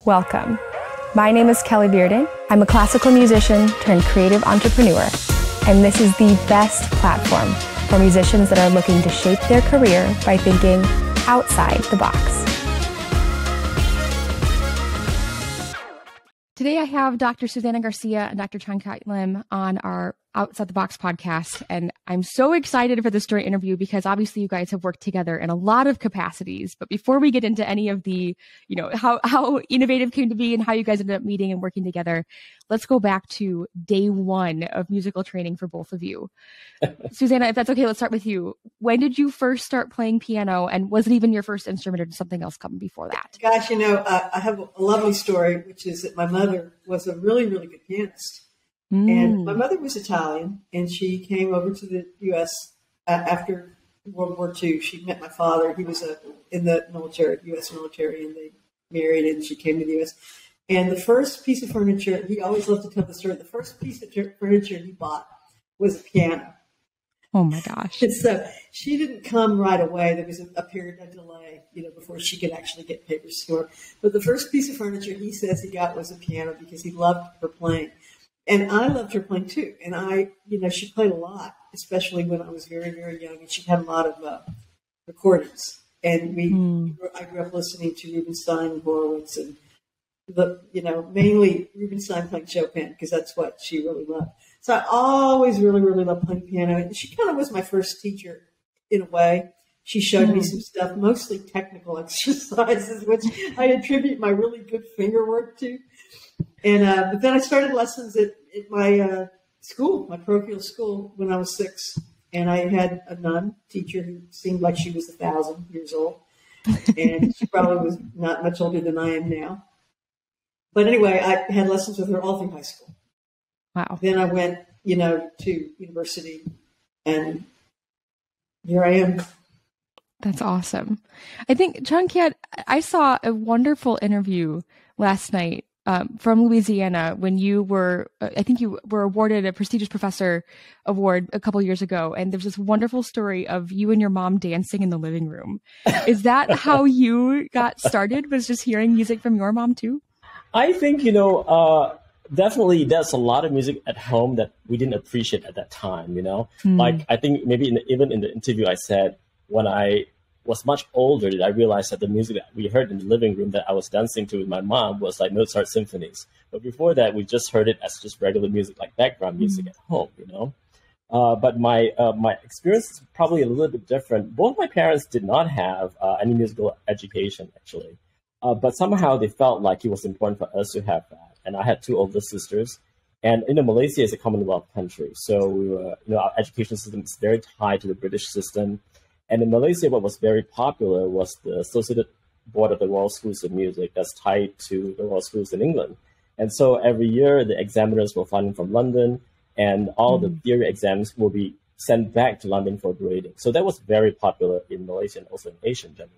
Welcome. My name is Kelly Riordan. I'm a classical musician turned creative entrepreneur, and this is the best platform for musicians that are looking to shape their career by thinking outside the box. Today I have Dr. Susanna Garcia and Dr. Kiat Lim on our Outside the Box podcast, and I'm so excited for this joint interview because obviously you guys have worked together in a lot of capacities. But before we get into any of the, how eNovative came to be and how you guys ended up meeting and working together, let's go back to day one of musical training for both of you. Susanna, if that's okay, let's start with you. When did you first start playing piano, and was it even your first instrument, or did something else come before that? Gosh, I have a lovely story, which is that my mother was a really, really good pianist. And my mother was Italian, and she came over to the U.S. After World War II. She met my father. He was in the military, U.S. military, and they married, and she came to the U.S. And the first piece of furniture, he always loved to tell the story, the first piece of furniture he bought was a piano. Oh, my gosh. And so she didn't come right away. There was a period of delay, before she could actually get papers to her. But the first piece of furniture he says he got was a piano because he loved her playing. And I loved her playing too. And she played a lot, especially when I was very, very young. And she had a lot of recordings. And I grew up listening to Rubinstein and Horowitz and mainly Rubinstein playing Chopin because that's what she really loved. So I always really, really loved playing piano. And she kind of was my first teacher in a way. She showed me some stuff, mostly technical exercises, which I attribute my really good finger work to. And but then I started lessons at my school, my parochial school, when I was 6. And I had a nun teacher who seemed like she was 1,000 years old. And she probably was not much older than I am now. But anyway, I had lessons with her all through high school. Wow. Then I went, to university, and here I am. That's awesome. I think, Kiat, I saw a wonderful interview last night from Louisiana when you were, I think you were awarded a prestigious professor award a couple years ago. And there's this wonderful story of you and your mom dancing in the living room. Is that how you got started? Was just hearing music from your mom too? I think, definitely there's a lot of music at home that we didn't appreciate at that time, Like, I think maybe even in the interview I said, when I was much older, that I realized that the music that we heard in the living room that I was dancing to with my mom was like Mozart symphonies. But before that, we just heard it as just regular music, like background music at home, But my experience is probably a little bit different. Both my parents did not have any musical education, actually. But somehow they felt like it was important for us to have that. And I had 2 older sisters. And, Malaysia is a Commonwealth country. So, we were, our education system is very tied to the British system. And in Malaysia, what was very popular was the Associated Board of the Royal Schools of Music that's tied to the Royal Schools in England. And so every year, the examiners will fly in from London, and all the theory exams will be sent back to London for grading. So that was very popular in Malaysia and also in Asia in general.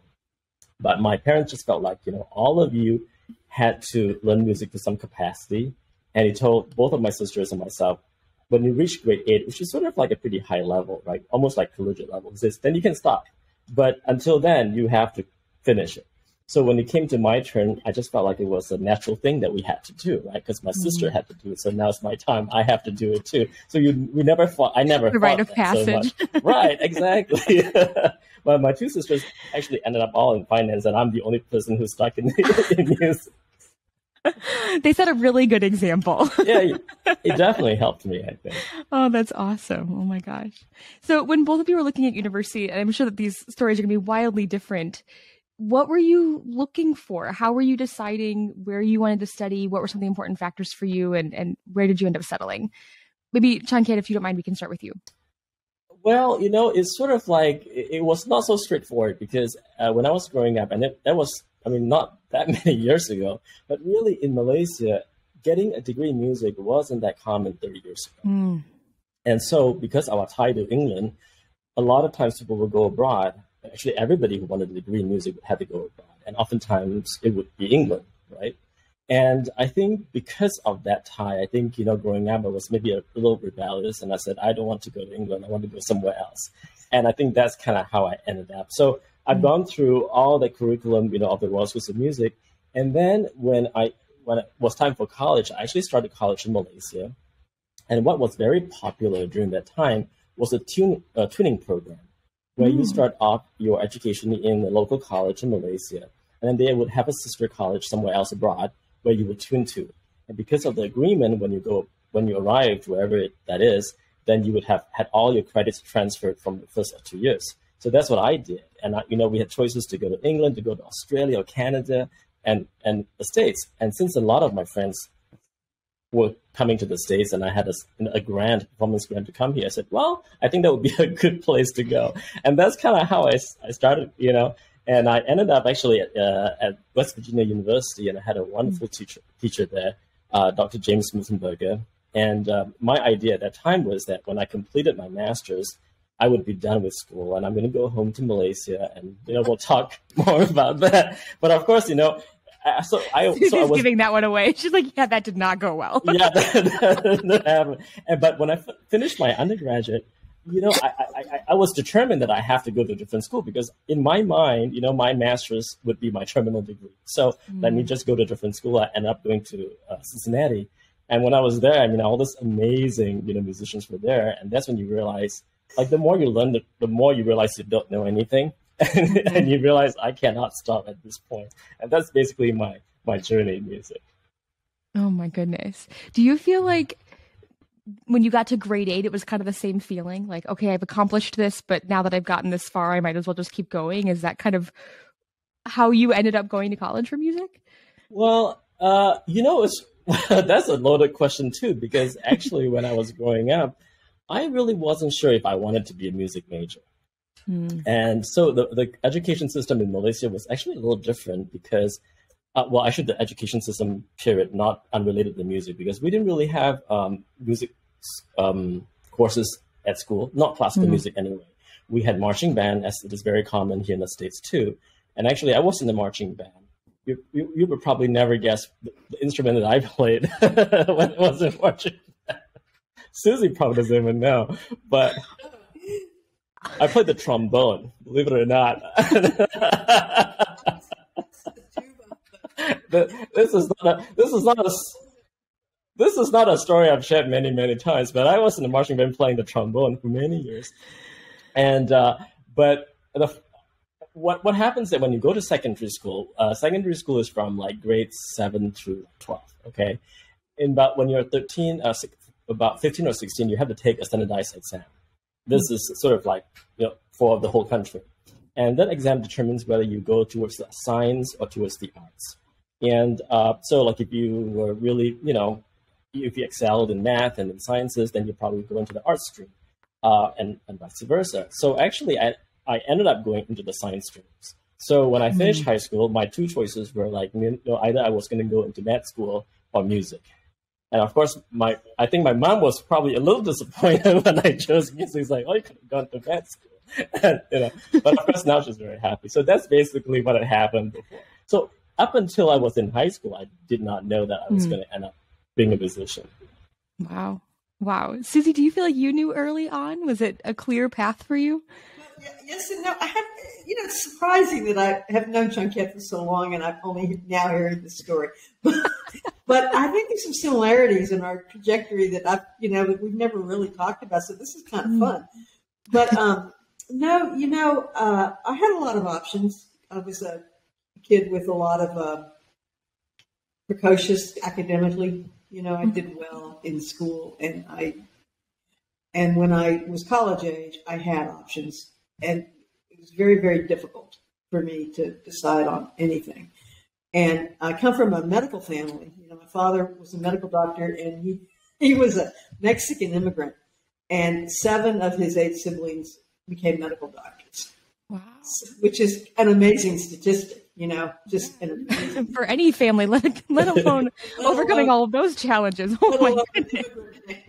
But my parents just felt like, all of you had to learn music to some capacity. And he told both of my sisters and myself, when you reach grade 8, which is sort of like a pretty high level, right? Almost like collegiate level, he says, then you can stop. But until then, you have to finish it. So when it came to my turn, I just felt like it was a natural thing that we had to do, right? Because my sister had to do it. So now it's my time. I have to do it too. So we never fought. I never the rite of passage. So much. Right, exactly. Well, my 2 sisters actually ended up all in finance, and I'm the only person who's stuck in music. They set a really good example. Yeah, it definitely helped me, I think. Oh, that's awesome. Oh my gosh. So when both of you were looking at university, and I'm sure that these stories are going to be wildly different, what were you looking for? How were you deciding where you wanted to study? What were some of the important factors for you, and where did you end up settling? Maybe, Kiat, if you don't mind, we can start with you. Well, it's sort of like, it was not so straightforward because when I was growing up, and that was, not that many years ago, but really in Malaysia, getting a degree in music wasn't that common 30 years ago. And so because I was tied to England, a lot of times people would go abroad. Actually, everybody who wanted a degree in music had to go abroad. And oftentimes it would be England, right? And I think because of that tie, I think, growing up, I was maybe a little rebellious. And I said, I don't want to go to England. I want to go somewhere else. And I think that's kind of how I ended up. So I've gone through all the curriculum, of the Royal Schools of Music. And then when it was time for college, I actually started college in Malaysia. And what was very popular during that time was a tuning program, where you start off your education in a local college in Malaysia, and then they would have a sister college somewhere else abroad where you would tune to. And because of the agreement, when you arrived wherever that is, then you would have had all your credits transferred from the first 2 years. So that's what I did. And we had choices to go to England, to go to Australia or Canada, and the States. And since a lot of my friends were coming to the States and I had a performance grant to come here, I said, well, I think that would be a good place to go. And that's kind of how I started, and I ended up actually at West Virginia University, and I had a wonderful teacher there, Dr. James Mutenberger. And my idea at that time was that when I completed my master's, I would be done with school and I'm going to go home to Malaysia, and, we'll talk more about that. But of course, so I was giving that one away. She's like, yeah, that did not go well. Yeah, that happened. But when I finished my undergraduate, I was determined that I have to go to a different school, because in my mind, my master's would be my terminal degree. So let me just go to a different school. I ended up going to Cincinnati. And when I was there, all this amazing, musicians were there. And that's when you realize, like, the more you learn, the more you realize you don't know anything. And you realize I cannot stop at this point. And that's basically my journey in music. Oh my goodness. Do you feel like when you got to grade 8, it was kind of the same feeling? Like, okay, I've accomplished this, but now that I've gotten this far, I might as well just keep going. Is that kind of how you ended up going to college for music? Well, that's a loaded question too, because actually when I was growing up, I really wasn't sure if I wanted to be a music major. And so the education system in Malaysia was actually a little different because, the education system period, not unrelated to music, because we didn't really have music courses at school, not classical music anyway. We had marching band, as it is very common here in the States too. And actually, I was in the marching band. You would probably never guess the instrument that I played when it was in marching band. Susie probably doesn't even know, but I played the trombone, believe it or not. This is not a story I've shared many, many times, but I was in the marching band playing the trombone for many years. And what happens is when you go to secondary school is from like grades 7 through 12. Okay, when you're 13, about 15 or 16, you have to take a standardized exam. This is sort of like, for the whole country. And that exam determines whether you go towards the science or towards the arts. And so like if you were really, if you excelled in math and in sciences, then you probably go into the arts stream and vice versa. So actually, I ended up going into the science streams. So when I finished high school, my two choices were like, either I was going to go into med school or music. And of course, I think my mom was probably a little disappointed when I chose music. It's like, oh, you could have gone to med school. And, but of course, now she's very happy. So that's basically what had happened before. So up until I was in high school, I did not know that I was going to end up being a musician. Wow. Susie, do you feel like you knew early on? Was it a clear path for you? Yes and no. I have, it's surprising that I have known Kiat for so long and I've only now heard the story. But I think there's some similarities in our trajectory that that we've never really talked about. So this is kind of fun. But no, I had a lot of options. I was a kid with a lot of precocious academically. I did well in school, and when I was college age, I had options, and it was very, very difficult for me to decide on anything. And I come from a medical family. My father was a medical doctor, and he was a Mexican immigrant, and 7 of his 8 siblings became medical doctors. Wow. Which is an amazing statistic, just an amazing for any family, let alone overcoming all of those challenges. Oh my goodness.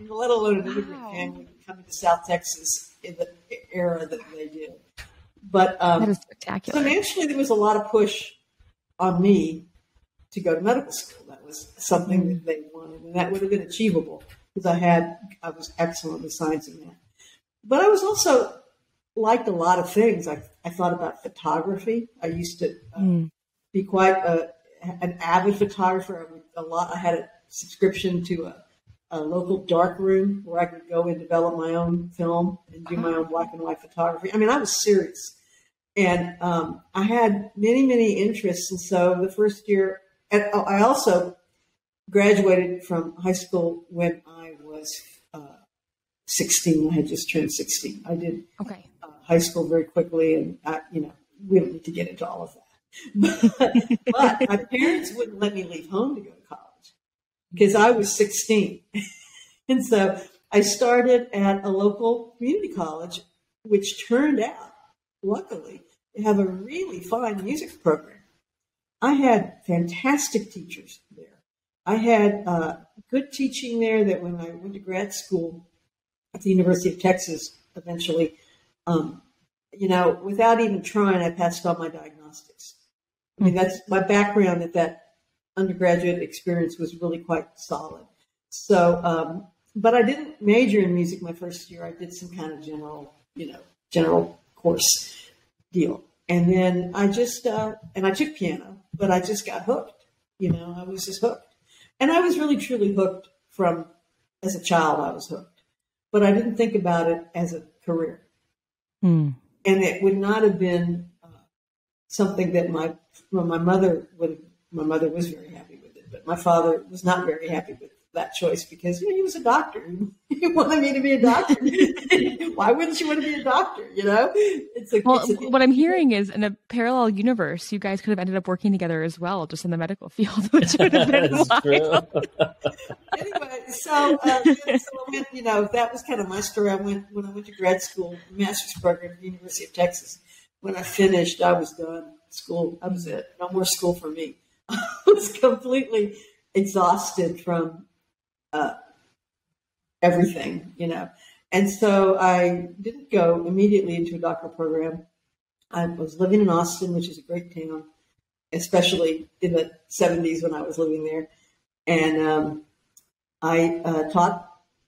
Let alone an immigrant family coming to South Texas in the era that they did. But that is spectacular. Financially, there was a lot of push on me to go to medical school. That was something that they wanted, and that would have been achievable because I was excellent with science and math. But I was also liked a lot of things. I thought about photography. I used to be quite an avid photographer. I had a subscription to a local dark room where I could go and develop my own film and do my own black and white photography. I mean, I was serious. And I had many, many interests. And so the first year, and I also graduated from high school when I was 16. I had just turned 16. I did high school very quickly, and we don't need to get into all of that. But my parents wouldn't let me leave home to go to college because I was 16. And so I started at a local community college, which turned out, luckily, to have a really fine music program. I had fantastic teachers there. I had good teaching there that when I went to grad school at the University of Texas, eventually, without even trying, I passed all my diagnostics. I mean, that's my background at that undergraduate experience was really quite solid. So, but I didn't major in music my first year. I did some kind of general course deal. And then I just, and I took piano, but I just got hooked. I was just hooked. And I was really, truly hooked as a child, I was hooked. But I didn't think about it as a career. And it would not have been something that my mother was very happy with it, but my father was not very happy with that choice because he was a doctor. He wanted me to be a doctor. Why wouldn't you want to be a doctor? What I'm hearing is in a parallel universe, you guys could have ended up working together as well, just in the medical field, which would have been wild. Anyway, so I went, that was kind of my story. When I went to grad school, master's program at the University of Texas. When I finished, I was done. School, that was it. No more school for me. I was completely exhausted from everything, And so I didn't go immediately into a doctoral program. I was living in Austin, which is a great town, especially in the 70s when I was living there. And I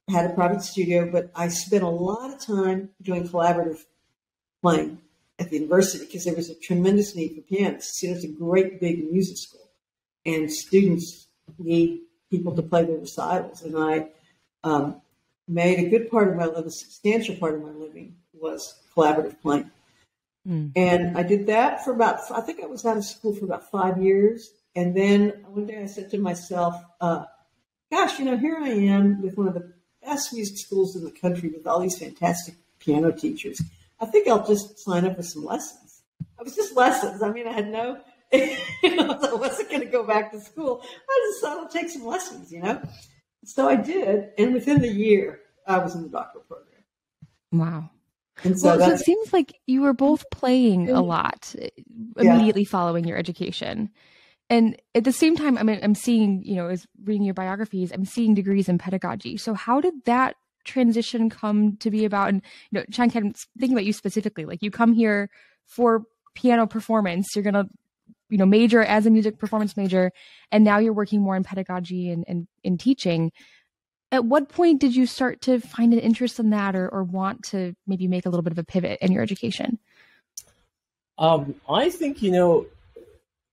had a private studio, but I spent a lot of time doing collaborative playing at the university because there was a tremendous need for pianists. It's a great big music school, and students need people to play their recitals. And I made a good part of my living, a substantial part of my living was collaborative playing. And I did that I think I was out of school for about 5 years. And then one day I said to myself, gosh, here I am with one of the best music schools in the country with all these fantastic piano teachers. I think I'll just sign up for some lessons. It was just lessons. I mean, I had I wasn't going to go back to school. I just thought I'll take some lessons, So I did. And within the year, I was in the doctoral program. Wow. And so it seems like you were both playing a lot immediately following your education. And at the same time, I'm seeing, as reading your biographies, I'm seeing degrees in pedagogy. So how did that transition come to be about? And, Chan, I'm thinking about you specifically, like you come here for piano performance, you're going to, major as a music performance major, and now you're working more in pedagogy and in teaching. At what point did you start to find an interest in that or want to maybe make a little bit of a pivot in your education? I think,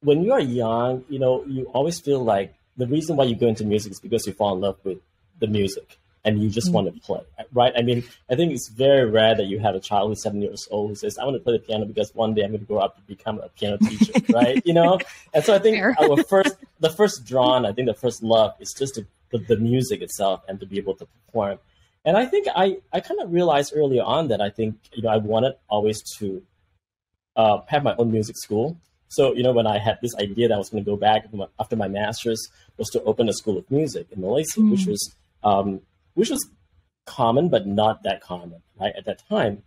when you are young, you always feel like the reason why you go into music is because you fall in love with the music and you just want to play, right? I mean, I think it's very rare that you have a child who's 7 years old who says, I want to play the piano because one day I'm going to grow up to become a piano teacher, right? And so I think the first love is just the music itself and to be able to perform. And I think I kind of realized early on that I think, I wanted always to have my own music school. So, when I had this idea that I was going to go back after my master's was to open a school of music in Malaysia, which was common, but not that common, right, at that time.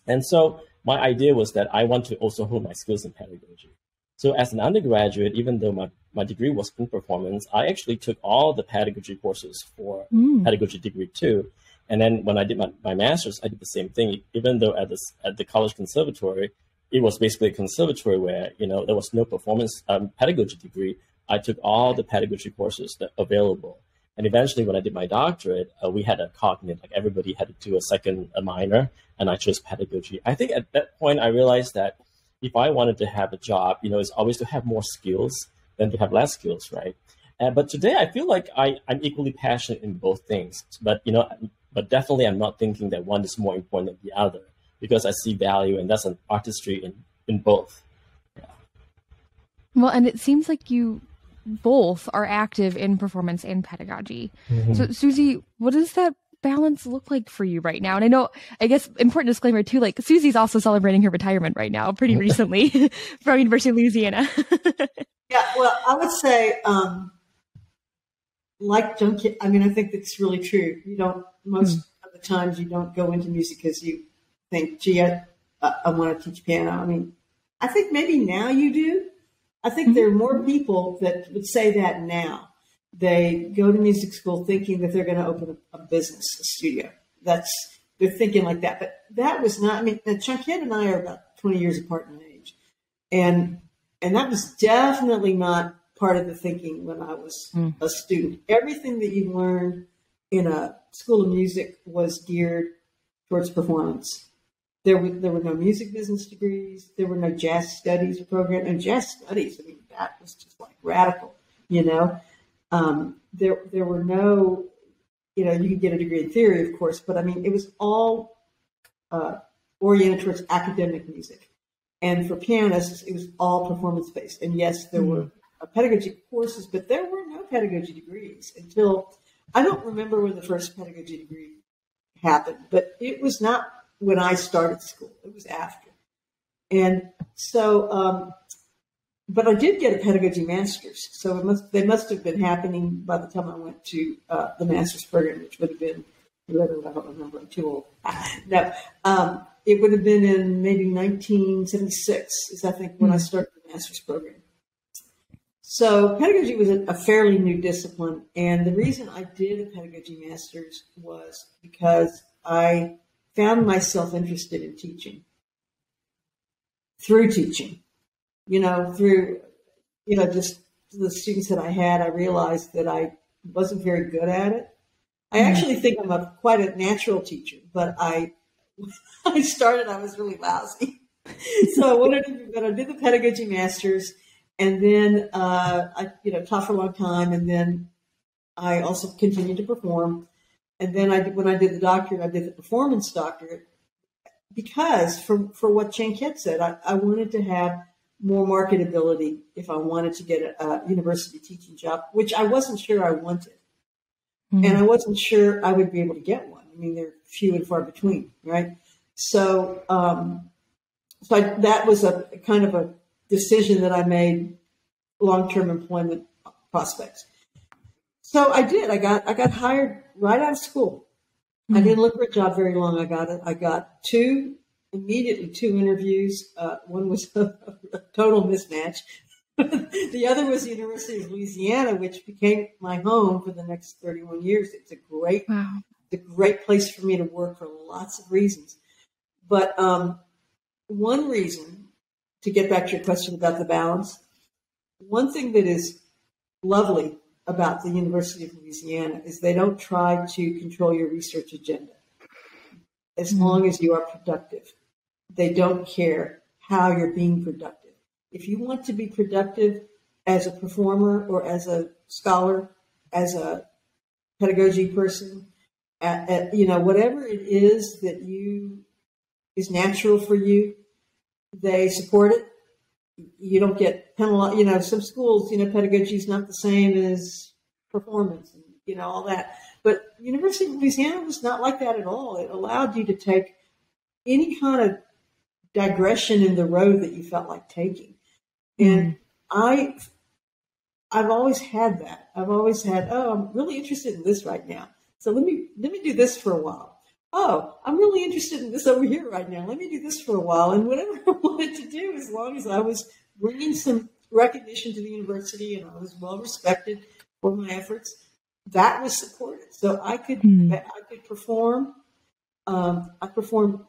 And so my idea was that I want to also hone my skills in pedagogy. So as an undergraduate, even though my degree was in performance, I actually took all the pedagogy courses for pedagogy degree too. And then when I did my master's, I did the same thing, even though at the college conservatory, it was basically a conservatory where, there was no performance pedagogy degree. I took all the pedagogy courses that available. And eventually when I did my doctorate, we had a cognate, like everybody had to do a minor, and I chose pedagogy. I think at that point I realized that if I wanted to have a job, it's always to have more skills than to have less skills, right? But today I feel like I'm equally passionate in both things. But, but definitely I'm not thinking that one is more important than the other, because I see value, and that's an artistry in both. Yeah. Well, and it seems like you both are active in performance and pedagogy. Mm-hmm. So, Susie, what does that balance look like for you right now? And I guess important disclaimer too, like Susie's also celebrating her retirement right now, pretty recently from University of Louisiana. Yeah, well, I would say, I think that's really true. You don't, most of the times you don't go into music because you think, gee, I want to teach piano. I mean, I think maybe now you do. I think there are more people that would say that now. They go to music school thinking that they're going to open a business, a studio. They're thinking like that. But that was not, Kiat and I are about 20 years apart in age. And that was definitely not part of the thinking when I was a student. Everything that you learned in a school of music was geared towards performance. There were no music business degrees. There were no jazz studies program. And jazz studies, that was just like radical, There were no, you could get a degree in theory, of course, but it was all oriented towards academic music. And for pianists, it was all performance-based. And yes, there were pedagogy courses, but there were no pedagogy degrees until, I don't remember when the first pedagogy degree happened, but it was not when I started school. It was after. And so, but I did get a pedagogy master's. So they must have been happening by the time I went to the master's program, which would have been, I don't remember, I'm too old. No, it would have been in maybe 1976 is I think when I started the master's program. So pedagogy was a fairly new discipline. And the reason I did a pedagogy master's was because I found myself interested in teaching. Through teaching, through just the students that I had, I realized that I wasn't very good at it. I actually think I'm quite a natural teacher, but I started, I was really lousy. So I did the pedagogy master's, and then I taught for a long time, and then I also continued to perform. And then when I did the doctorate, I did the performance doctorate because for what Kiat said, I wanted to have more marketability if I wanted to get a university teaching job, which I wasn't sure I wanted. Mm-hmm. And I wasn't sure I would be able to get one. They're few and far between, right? So, that was a kind of a decision that I made, long-term employment prospects. So I did. I got hired right out of school. Mm-hmm. I didn't look for a job very long. I got two interviews. One was a total mismatch. The other was the University of Louisiana, which became my home for the next 31 years. It's a great place for me to work for lots of reasons. But one reason, to get back to your question about the balance, one thing that is lovely about the University of Louisiana is they don't try to control your research agenda as long as you are productive. They don't care how you're being productive. If you want to be productive as a performer or as a scholar, as a pedagogy person, whatever it is that is natural for you, they support it. You don't get penalized. Some schools, pedagogy is not the same as performance and, all that. But University of Louisiana was not like that at all. It allowed you to take any kind of digression in the road that you felt like taking. And I've always had that. I've always had, I'm really interested in this right now. So let me do this for a while. Oh, I'm really interested in this over here right now. Let me do this for a while. And whatever I wanted to do, as long as I was bringing some recognition to the university and I was well respected for my efforts, that was supported. So I could perform. I perform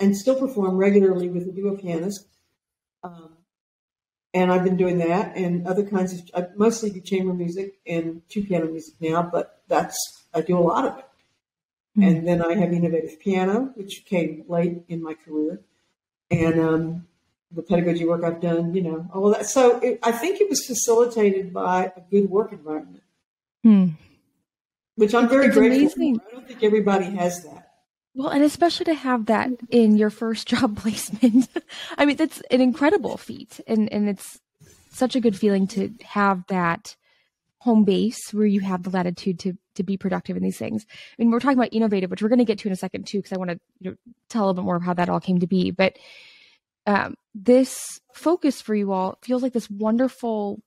and still perform regularly with a duo pianist. And I've been doing that and other kinds of, I mostly do chamber music and two piano music now, but I do a lot of it. And then I have eNovativePiano, which came late in my career. And the pedagogy work I've done, all of that. So I think it was facilitated by a good work environment, which I'm very grateful for. I don't think everybody has that. Well, and especially to have that in your first job placement. I mean, that's an incredible feat. And it's such a good feeling to have that home base where you have the latitude to be productive in these things. I mean, we're talking about eNovative, which we're going to get to in a second too, because I want to tell a little bit more of how that all came to be. But this focus for you all feels like this wonderful,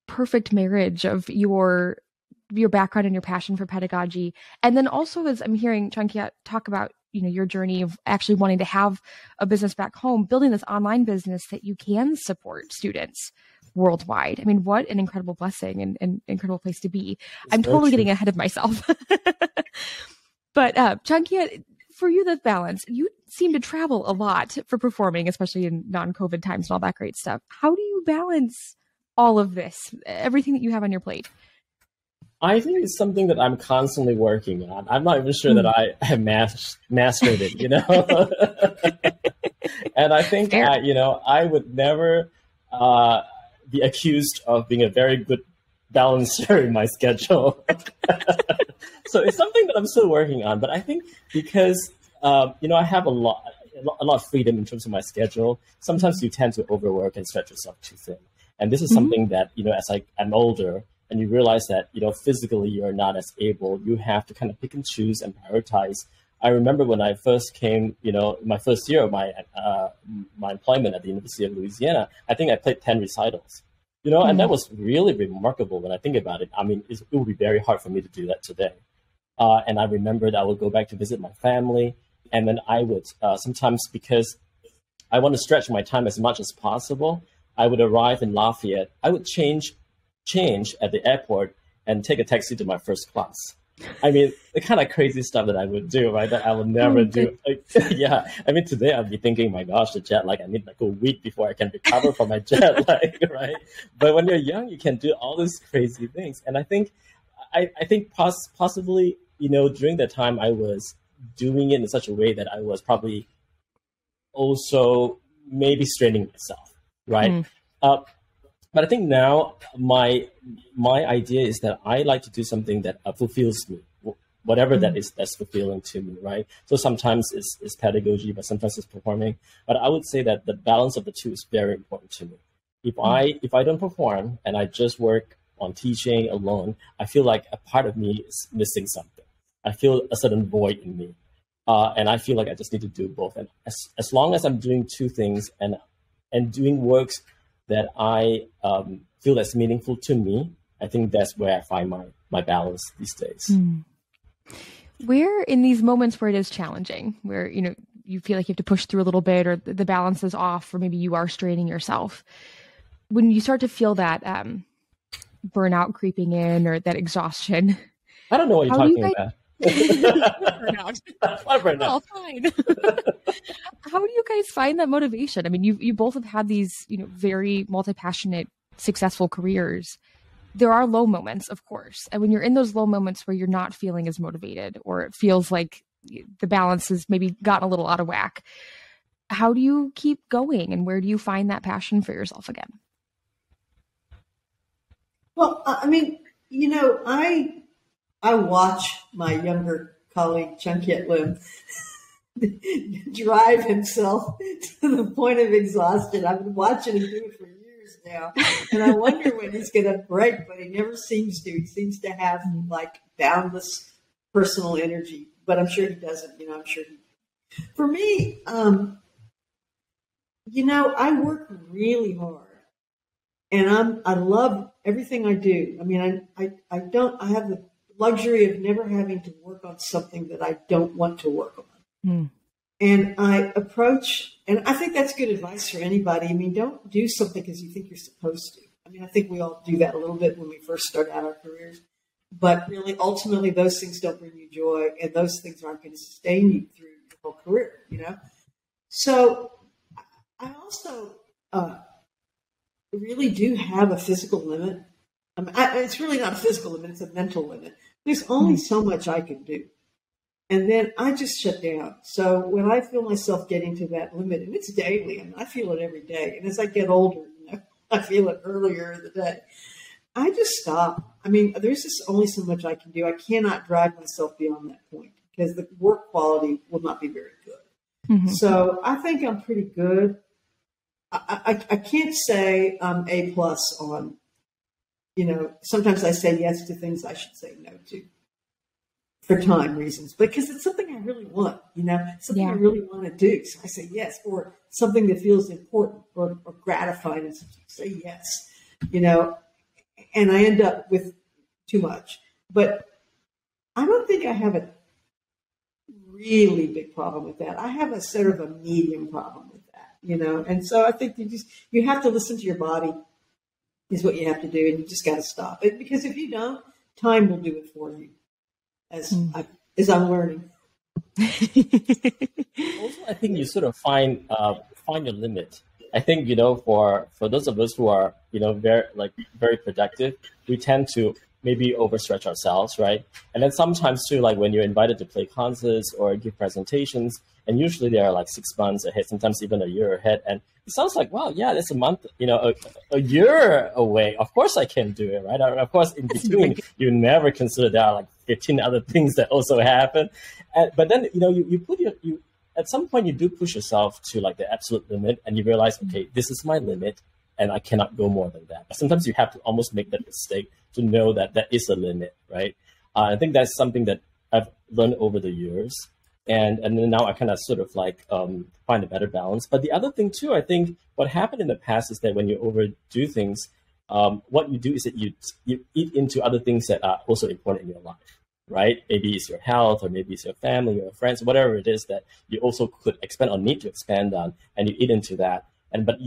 perfect marriage of your background and your passion for pedagogy. And then also, as I'm hearing Kiat talk about, your journey of actually wanting to have a business back home, building this online business that you can support students worldwide. I mean, what an incredible blessing and an incredible place to be. I'm totally getting ahead of myself. But Kiat, for you, the balance, you seem to travel a lot for performing, especially in non-COVID times and all that great stuff. How do you balance all of this, everything that you have on your plate? I think it's something that I'm constantly working on. I'm not even sure that I have mastered it, And I think, I would never be accused of being a very good balancer in my schedule. So it's something that I'm still working on. But I think because, I have a lot of freedom in terms of my schedule, sometimes you tend to overwork and stretch yourself too thin. And this is something that, as I'm older, and you realize that, physically you're not as able, you have to kind of pick and choose and prioritize. I remember when I first came, my first year of my employment at the University of Louisiana, I think I played 10 recitals, and that was really remarkable when I think about it. I mean, it would be very hard for me to do that today. And I remember that I would go back to visit my family, and then I would sometimes, because I want to stretch my time as much as possible, I would arrive in Lafayette. I would change at the airport and take a taxi to my first class. I mean, the kind of crazy stuff that I would do, right? That I would never do. Yeah. I mean, today I'd be thinking, my gosh, the jet lag, I need like a week before I can recover from my jet lag, right? But when you're young, you can do all these crazy things. And I think possibly, during that time, I was doing it in such a way that I was probably also maybe straining myself, right? But I think now my idea is that I like to do something that fulfills me, whatever that is that's fulfilling to me, right? So sometimes it's pedagogy, but sometimes it's performing. But I would say that the balance of the two is very important to me. If I don't perform and I just work on teaching alone, I feel like a part of me is missing something. I feel a certain void in me, and I feel like I just need to do both. And as long as I'm doing two things and doing works that I feel that's meaningful to me, I think that's where I find my balance these days. Where in these moments where it is challenging, where, you feel like you have to push through a little bit, or the balance is off, or maybe you are straining yourself, when you start to feel that burnout creeping in, or that exhaustion. I don't know what you're talking about. Burnout. Well, fine. How do you guys find that motivation? I mean, you both have had these, very multi-passionate, successful careers. There are low moments, of course. And when you're in those low moments where you're not feeling as motivated, or it feels like the balance has maybe gotten a little out of whack, how do you keep going, and where do you find that passion for yourself again? Well, I mean, I watch my younger colleague, Kiat Lim, drive himself to the point of exhaustion. I've been watching him do it for years now, and I wonder when he's going to break, but he never seems to. He seems to have like boundless personal energy, but I'm sure he doesn't. I'm sure for me, I work really hard, and I love everything I do. I mean, I have the luxury of never having to work on something that I don't want to work on. And I approach, and I think that's good advice for anybody. I mean, don't do something because you think you're supposed to. I mean, I think we all do that a little bit when we first start out our careers. But really, ultimately, those things don't bring you joy, and those things aren't going to sustain you through your whole career, So I also really do have a physical limit. I mean, it's really not a physical limit, it's a mental limit. There's only so much I can do. And then I just shut down. So when I feel myself getting to that limit, and it's daily, and I feel it every day. And as I get older, I feel it earlier in the day. I just stop. I mean, there's just only so much I can do. I cannot drive myself beyond that point because the work quality will not be very good. Mm-hmm. So I think I'm pretty good. I can't say I'm A+ on, sometimes I say yes to things I should say no to for time reasons, because it's something I really want, something I really want to do. So I say yes, or something that feels important or gratifying, and say yes, and I end up with too much. But I don't think I have a really big problem with that. I have a sort of a medium problem with that, and so I think you have to listen to your body is what you have to do, and you just got to stop it, because if you don't, time will do it for you. As I'm learning. Also, I think you sort of find your limit. I think, for those of us who are, very productive, we tend to maybe overstretch ourselves, right? And then sometimes too, like when you're invited to play concerts or give presentations, and usually they are like 6 months ahead, sometimes even a year ahead. And it sounds like, wow, yeah, that's a month, a year away. Of course I can do it, right? Of course, in between, you never consider there are like 15 other things that also happen. But then, you at some point you do push yourself to like the absolute limit, and you realize, okay, this is my limit and I cannot go more than that. But sometimes you have to almost make that mistake to know that that is a limit, right? I think that's something that I've learned over the years. And then now I kind of sort of like find a better balance. But the other thing too, I think what happened in the past is that when you overdo things, what you do is that you eat into other things that are also important in your life, right? Maybe it's your health, or maybe it's your family or friends, whatever it is that you also could expand or need to expand on, and you eat into that. But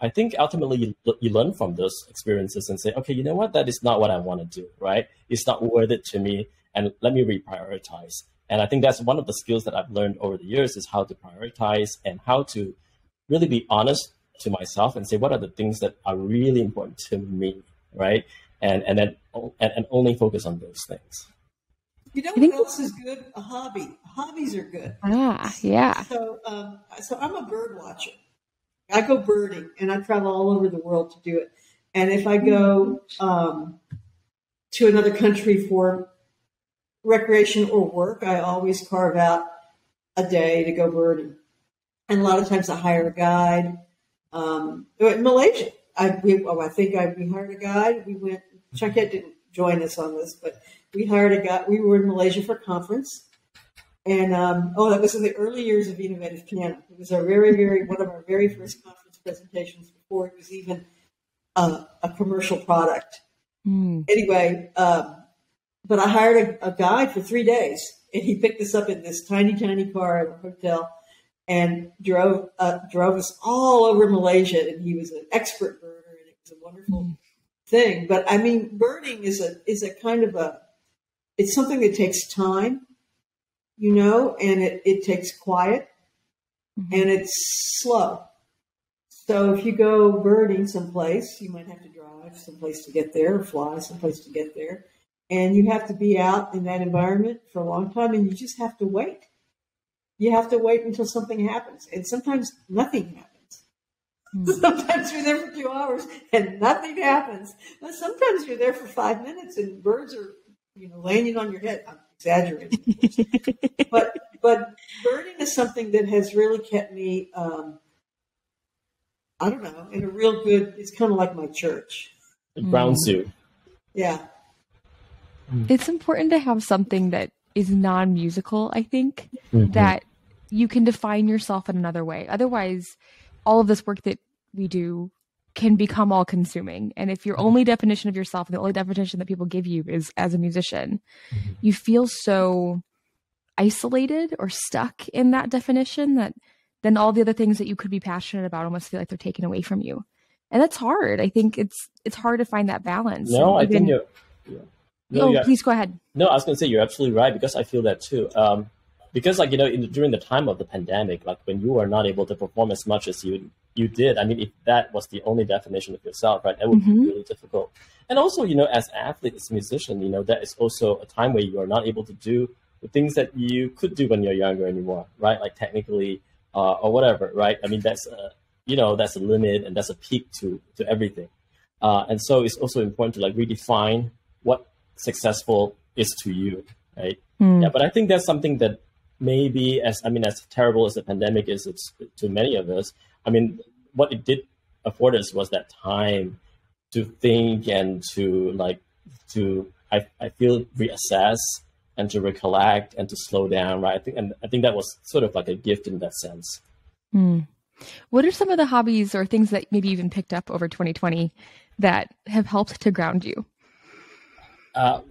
I think ultimately you learn from those experiences and say, okay, you know what? That is not what I want to do, right? It's not worth it to me, and let me reprioritize. And I think that's one of the skills that I've learned over the years, is how to prioritize and how to really be honest to myself and say, what are the things that are really important to me, right? And then only focus on those things. You know what else is good? A hobby. Hobbies are good. Yeah. So I'm a bird watcher. I go birding, and I travel all over the world to do it. And if I go to another country for recreation or work, I always carve out a day to go birding. And a lot of times I hire a guide. In Malaysia, we hired a guide. We went, Kiat didn't join us on this, but we hired a guide. We were in Malaysia for a conference. And, that was in the early years of eNovativePiano. It was our one of our very first conference presentations before it was even a commercial product. Anyway, but I hired a guide for 3 days, and he picked us up in this tiny, tiny car at a hotel and drove us all over Malaysia. And he was an expert birder, and it was a wonderful thing. But I mean, birding is a kind of it's something that takes time, and it takes quiet, and it's slow. So if you go birding someplace, you might have to drive someplace to get there, or fly someplace to get there. And you have to be out in that environment for a long time, and you just have to wait. You have to wait until something happens. And sometimes nothing happens. Sometimes you're there for 2 hours and nothing happens. But sometimes you're there for 5 minutes and birds are, landing on your head. I'm exaggerating, but birding is something that has really kept me, I don't know, in a real good, it's kind of like my church. It grounds you. Yeah. It's important to have something that is non-musical, I think, that you can define yourself in another way. Otherwise, all of this work that we do can become all-consuming. And if your only definition of yourself, and the only definition that people give you is as a musician, you feel so isolated or stuck in that definition that then all the other things that you could be passionate about almost feel like they're taken away from you. And that's hard. I think it's hard to find that balance. No, I think you're... Yeah. Please go ahead. No, I was going to say you're absolutely right, because I feel that too. Because during the time of the pandemic, like when you were not able to perform as much as you did, I mean, if that was the only definition of yourself, right, that would be really difficult. And also, as athletes, as musicians, that is also a time where you are not able to do the things that you could do when you're younger anymore, right? Like technically or whatever, right? I mean, that's a limit and that's a peak to everything. And so it's also important to like redefine what successful is to you, right? Yeah, but I think that's something that maybe as terrible as the pandemic is to many of us, I mean, what it did afford us was that time to think and I feel reassess and to recollect and to slow down, right? I think that was sort of like a gift in that sense. What are some of the hobbies or things that maybe even picked up over 2020 that have helped to ground you?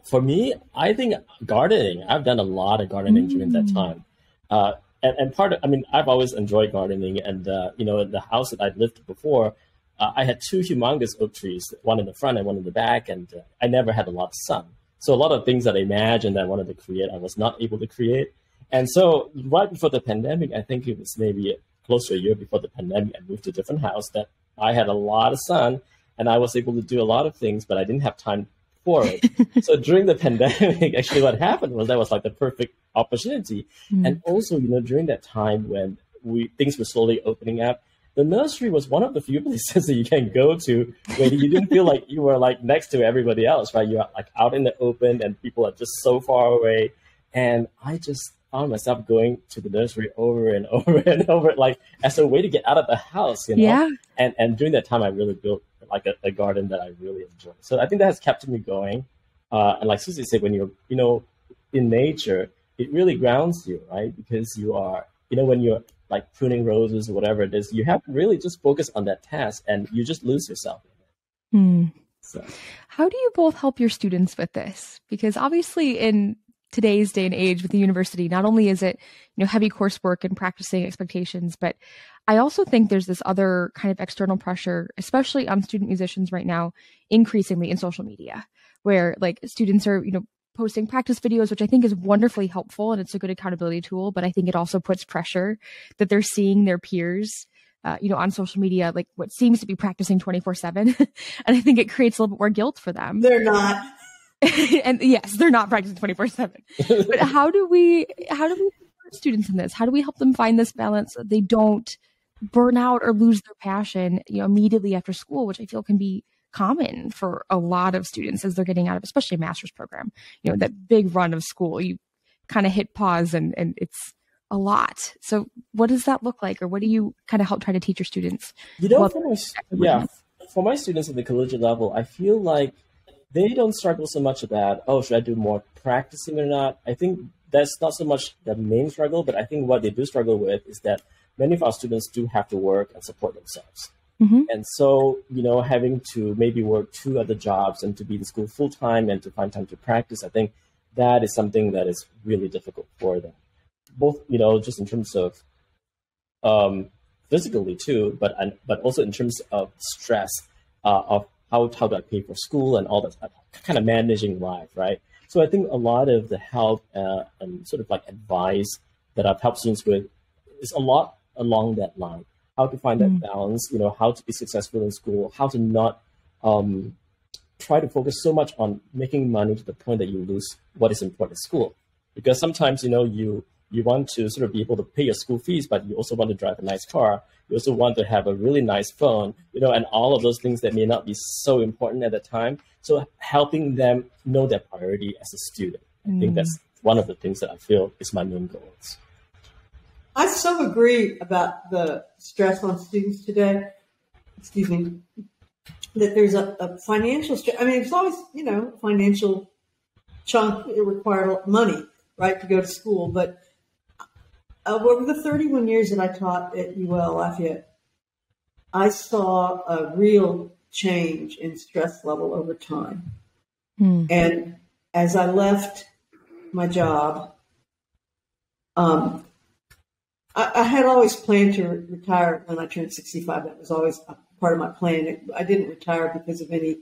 For me, I think gardening. I've done a lot of gardening during that time. And I've always enjoyed gardening. And, in the house that I'd lived before, I had two humongous oak trees, one in the front and one in the back. And I never had a lot of sun. So a lot of things that I imagined I wanted to create, I was not able to create. And so right before the pandemic, I think it was maybe close to a year before the pandemic, I moved to a different house that I had a lot of sun and I was able to do a lot of things, but I didn't have time for it. So during the pandemic, actually what happened was that was like the perfect opportunity. And also, during that time when things were slowly opening up, the nursery was one of the few places that you can go to where you didn't feel like you were like next to everybody else, right? You're like out in the open and people are just so far away. And I just found myself going to the nursery over and over and over, like as a way to get out of the house, Yeah. And during that time, I really built like a garden that I really enjoy. So I think that has kept me going. And like Susie said, when you're, in nature, it really grounds you, right? Because you are, when you're like pruning roses or whatever it is, you have to really just focus on that task and you just lose yourself in it. So. How do you both help your students with this? Because obviously in today's day and age with the university, not only is it, heavy coursework and practicing expectations, but I also think there's this other kind of external pressure, especially on student musicians right now, increasingly in social media, where like students are, posting practice videos, which I think is wonderfully helpful and it's a good accountability tool. But I think it also puts pressure that they're seeing their peers, on social media, like what seems to be practicing 24/7. And I think it creates a little bit more guilt for them. They're not. And yes, they're not practicing 24/7. But how do we support students in this? How do we help them find this balance so that they don't burn out or lose their passion, immediately after school, which I feel can be common for a lot of students as they're getting out of, especially a master's program, that big run of school, you kind of hit pause and it's a lot. So what does that look like? Or what do you kind of help try to teach your students? For my students at the collegiate level, I feel like they don't struggle so much about, should I do more practicing or not? I think that's not so much the main struggle, but I think what they do struggle with is that many of our students do have to work and support themselves. And so, having to maybe work 2 other jobs and to be in school full time and to find time to practice, I think that is something that is really difficult for them. Both, just in terms of physically too, but also in terms of stress of how do I pay for school and all that, kind of managing life, right? So I think a lot of the help and sort of like advice that I've helped students with is a lot along that line. How to find that balance, how to be successful in school, how to not try to focus so much on making money to the point that you lose what is important in school. Because sometimes, you want to sort of be able to pay your school fees, but you also want to drive a nice car. You also want to have a really nice phone, and all of those things that may not be so important at the time. So helping them know their priority as a student. I think that's one of the things that I feel is my main goals. I so agree about the stress on students today. Excuse me. That there's a financial stress. I mean, it's always, financial chunk. It required money, right, to go to school. But over the 31 years that I taught at UL Lafayette, I saw a real change in stress level over time. And as I left my job, I had always planned to retire when I turned 65. That was always a part of my plan. I didn't retire because of any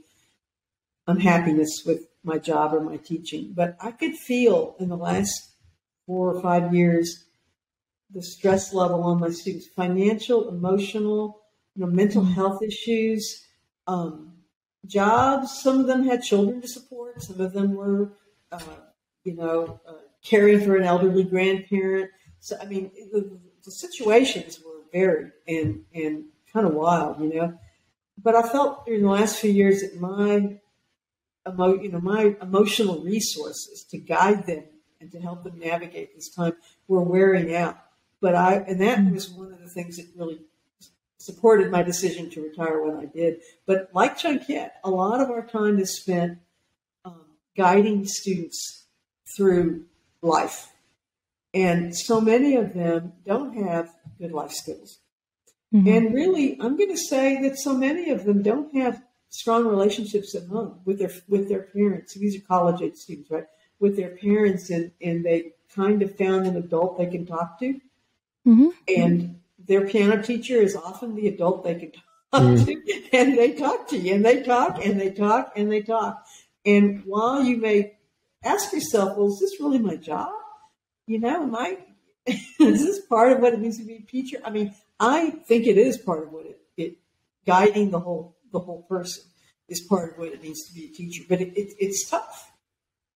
unhappiness with my job or my teaching. But I could feel in the last 4 or 5 years the stress level on my students, financial, emotional, mental health issues, jobs. Some of them had children to support. Some of them were, caring for an elderly grandparent. So, I mean, the situations were varied and kind of wild, you know. But I felt in the last few years that my emotional resources to guide them and to help them navigate this time were wearing out. And that was one of the things that really supported my decision to retire when I did. But like Kiat, a lot of our time is spent guiding students through life. And so many of them don't have good life skills. Mm-hmm. And really, I'm going to say that so many of them don't have strong relationships at home with their parents. These are college-age students, right? With their parents, and they kind of found an adult they can talk to. Mm-hmm. And their piano teacher is often the adult they can talk to. And they talk to you, and they talk, and they talk, and they talk. And while you may ask yourself, well, is this really my job? You know, is this part of what it means to be a teacher? I mean, I think it is part of what it guiding the whole person is part of what it means to be a teacher. But it's tough,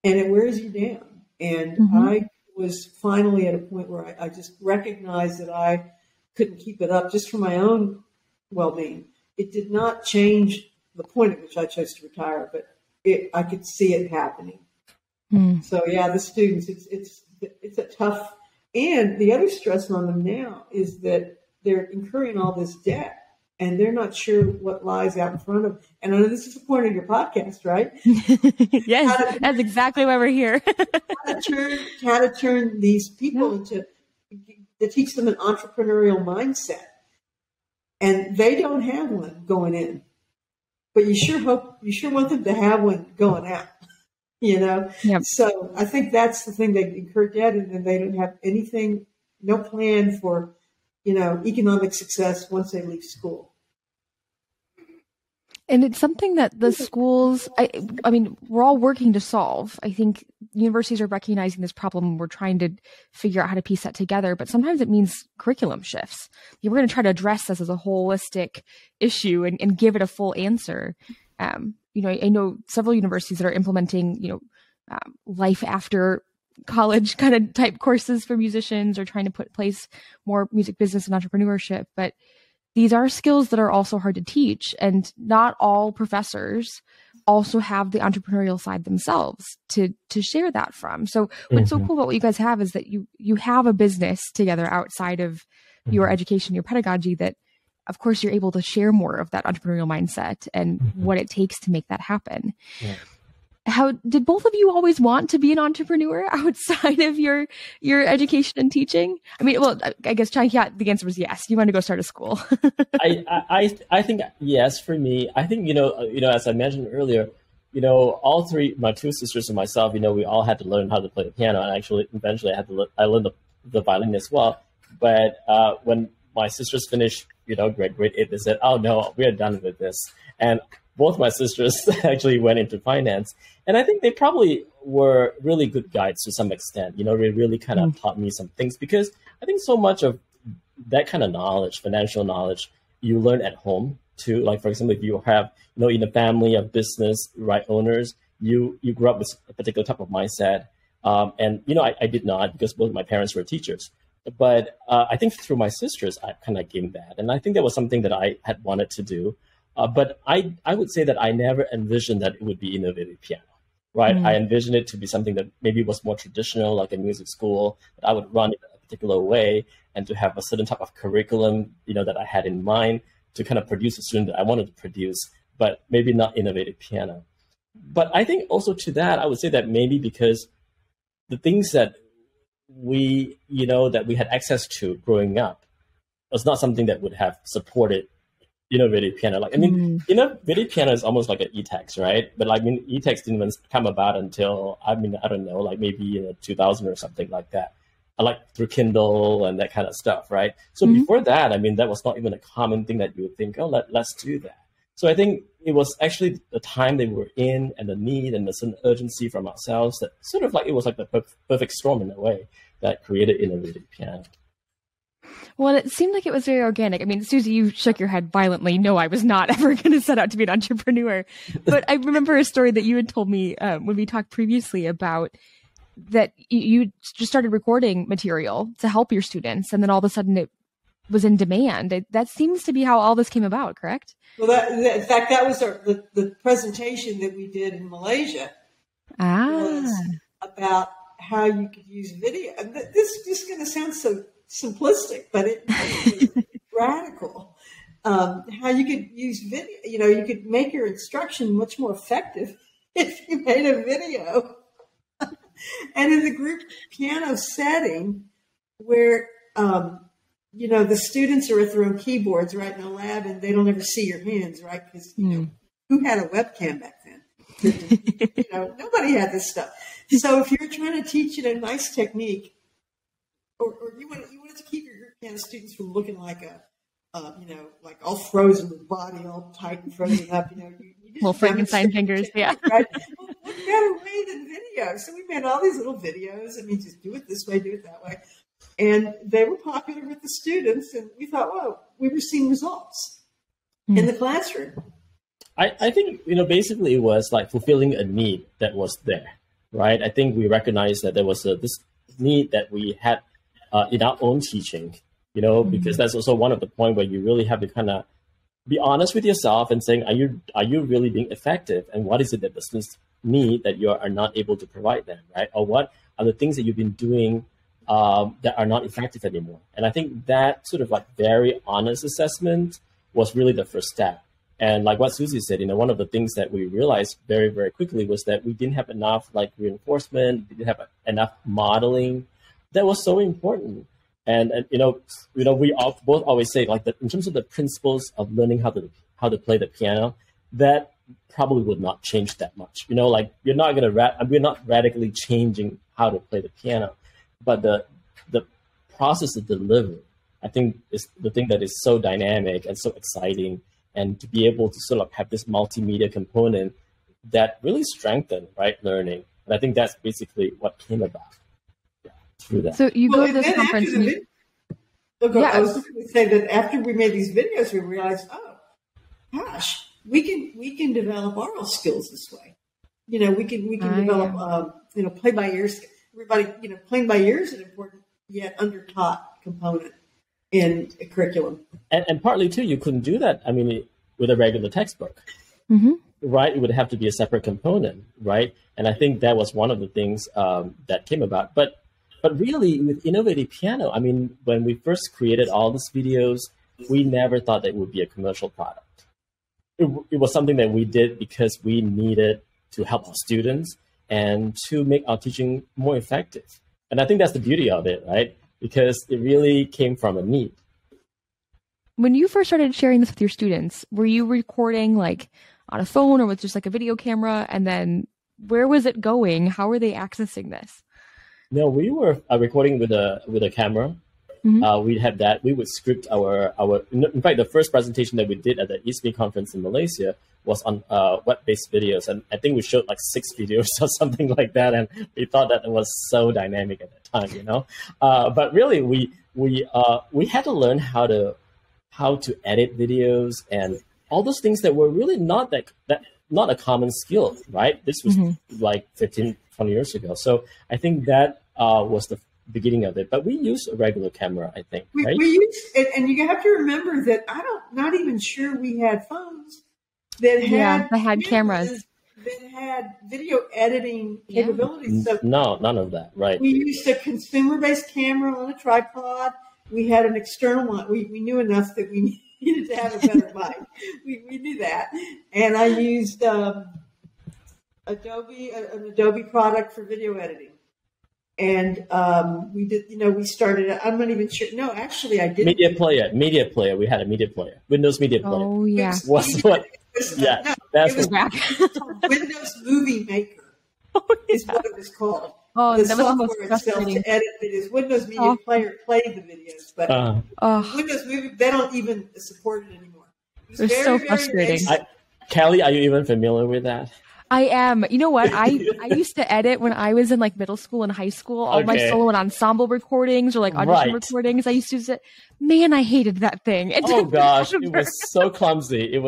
and it wears you down. And I was finally at a point where I just recognized that I couldn't keep it up just for my own well-being. It did not change the point at which I chose to retire, but I could see it happening. So yeah, the students, it's a tough, and the other stress on them now is that they're incurring all this debt and they're not sure what lies out in front of them. And I know this is the point of your podcast, right? Yes, that's exactly why we're here. how to turn these people to teach them an entrepreneurial mindset. And they don't have one going in, but you sure want them to have one going out. You know, So I think that's the thing. They incur debt, and then they don't have anything, no plan for, economic success once they leave school. And it's something that the schools, I mean, we're all working to solve. I think universities are recognizing this problem, and we're trying to figure out how to piece that together. But sometimes it means curriculum shifts. We're going to try to address this as a holistic issue and give it a full answer. I know several universities that are implementing, life after college kind of type courses for musicians, or trying to put in place more music business and entrepreneurship. But these are skills that are also hard to teach, and not all professors also have the entrepreneurial side themselves to share that from. So what's so cool about what you guys have is that you have a business together outside of your education, your pedagogy, that of course you're able to share more of that entrepreneurial mindset and what it takes to make that happen. Yeah. How did both of you always want to be an entrepreneur outside of your education and teaching? I mean, well, I guess Kiat, the answer was yes. You wanted to go start a school. I think yes for me. I think as I mentioned earlier, all three, my two sisters and myself, we all had to learn how to play the piano, and actually eventually I learned the violin as well. But when my sisters finished, grade 8, they said, "Oh no, we are done with this." And both my sisters actually went into finance. And I think they probably were really good guides to some extent. They really kind of taught me some things, because I think so much of that kind of knowledge, financial knowledge, you learn at home too. Like, for example, if you have, in a family of business, right, owners, you grew up with a particular type of mindset. And I did not, because both my parents were teachers. But I think through my sisters, I kind of gained that. And I think that was something that I had wanted to do. But I would say that I never envisioned that it would be eNovativePiano, right? I envisioned it to be something that maybe was more traditional, like a music school, that I would run it a particular way, and to have a certain type of curriculum, that I had in mind to kind of produce a student that I wanted to produce, but maybe not eNovativePiano. But I think also to that, I would say that maybe because the things that we had access to growing up was not something that would have supported eNovativePiano. Like, eNovativePiano is almost like an e-text, right? But e-text didn't even come about until, I don't know, like maybe 2000 or something like that. Like through Kindle and that kind of stuff, right? So before that, that was not even a common thing that you would think, oh, let's do that. So I think it was actually the time they were in, and the need and the certain urgency from ourselves, that sort of like, it was like the perfect storm in a way that created eNovativePiano. Well, it seemed like it was very organic. Susie, you shook your head violently. No, I was not ever going to set out to be an entrepreneur. But I remember a story that you had told me when we talked previously about that you just started recording material to help your students, and then all of a sudden it was in demand. That seems to be how all this came about, correct? Well, in fact, that was the presentation that we did in Malaysia. Was about how you could use video. And this is just going to sound so simplistic, but it was radical. How you could use video. You could make your instruction much more effective if you made a video. And in the group piano setting, where the students are at their own keyboards, right, in a lab, and they don't ever see your hands, right? Because who had a webcam back then? Nobody had this stuff. So if you're trying to teach it a nice technique, or you wanted to keep your group piano students from looking like like all frozen with body all tight and frozen up, you just little Frankenstein fingers, yeah. Right? Well, what better way than video? So we made all these little videos. Just do it this way, do it that way. And they were popular with the students, and we thought, well, we were seeing results in the classroom. I think, basically it was like fulfilling a need that was there, right? I think we recognized that there was this need that we had in our own teaching, because that's also one of the points where you really have to kind of be honest with yourself and saying, are you really being effective? And what is it that the students need that you are not able to provide them, right? Or what are the things that you've been doing that are not effective anymore? And I think that sort of like very honest assessment was really the first step. And like what Susie said, one of the things that we realized very, very quickly was that we didn't have enough like reinforcement, we didn't have enough modeling. That was so important. And we both always say like that in terms of the principles of learning how to play the piano, that probably would not change that much. Like we're not radically changing how to play the piano, but the process of delivery, I think, is the thing that is so dynamic and so exciting. And to be able to sort of have this multimedia component that really strengthened, right, learning. And I think that's basically what came about through that. So you go to this conference. I was just going to say that after we made these videos, we realized, oh, gosh, we can develop oral skills this way. We can develop, play by ear. Everybody, playing by ear is an important yet undertaught component in a curriculum. And partly, too, you couldn't do that, with a regular textbook, right? It would have to be a separate component, right? And I think that was one of the things that came about. But really, with eNovativePiano, when we first created all these videos, we never thought that it would be a commercial product. It was something that we did because we needed to help our students and to make our teaching more effective. And I think that's the beauty of it, right? Because it really came from a need. When you first started sharing this with your students, were you recording like on a phone or with just like a video camera? And then where was it going? How were they accessing this? No, we were recording with a camera. We had that. We would script our. In fact, the first presentation that we did at the ESME conference in Malaysia was on web-based videos, and I think we showed like 6 videos or something like that, and we thought that it was so dynamic at that time, But really, we had to learn how to edit videos and all those things that were really not not a common skill, right? This was like 15, 20 years ago. So I think that was the beginning of it. But we used a regular camera, I think, right? We used, and you have to remember that not even sure we had phones that had cameras that had video editing capabilities. So no, none of that, right? We used a consumer-based camera on a tripod. We had an external one. We knew enough that we needed to have a better mic. We knew that. And I used an Adobe product for video editing. And we did, we started, I'm not even sure. No, actually I didn't. Media player. We had a media player. Windows Media Player. Oh, yeah. That's it was Windows Movie Maker is what it was called. Oh, the that was software itself to edit videos. Windows Media Player played the videos, but Windows Movie, they don't even support it anymore. It was so frustrating. Kelly, are you even familiar with that? I am. You know what? I used to edit when I was in like middle school and high school, all my solo and ensemble recordings or like audition recordings. I used to use it. Man, I hated that thing. It gosh, it was so clumsy.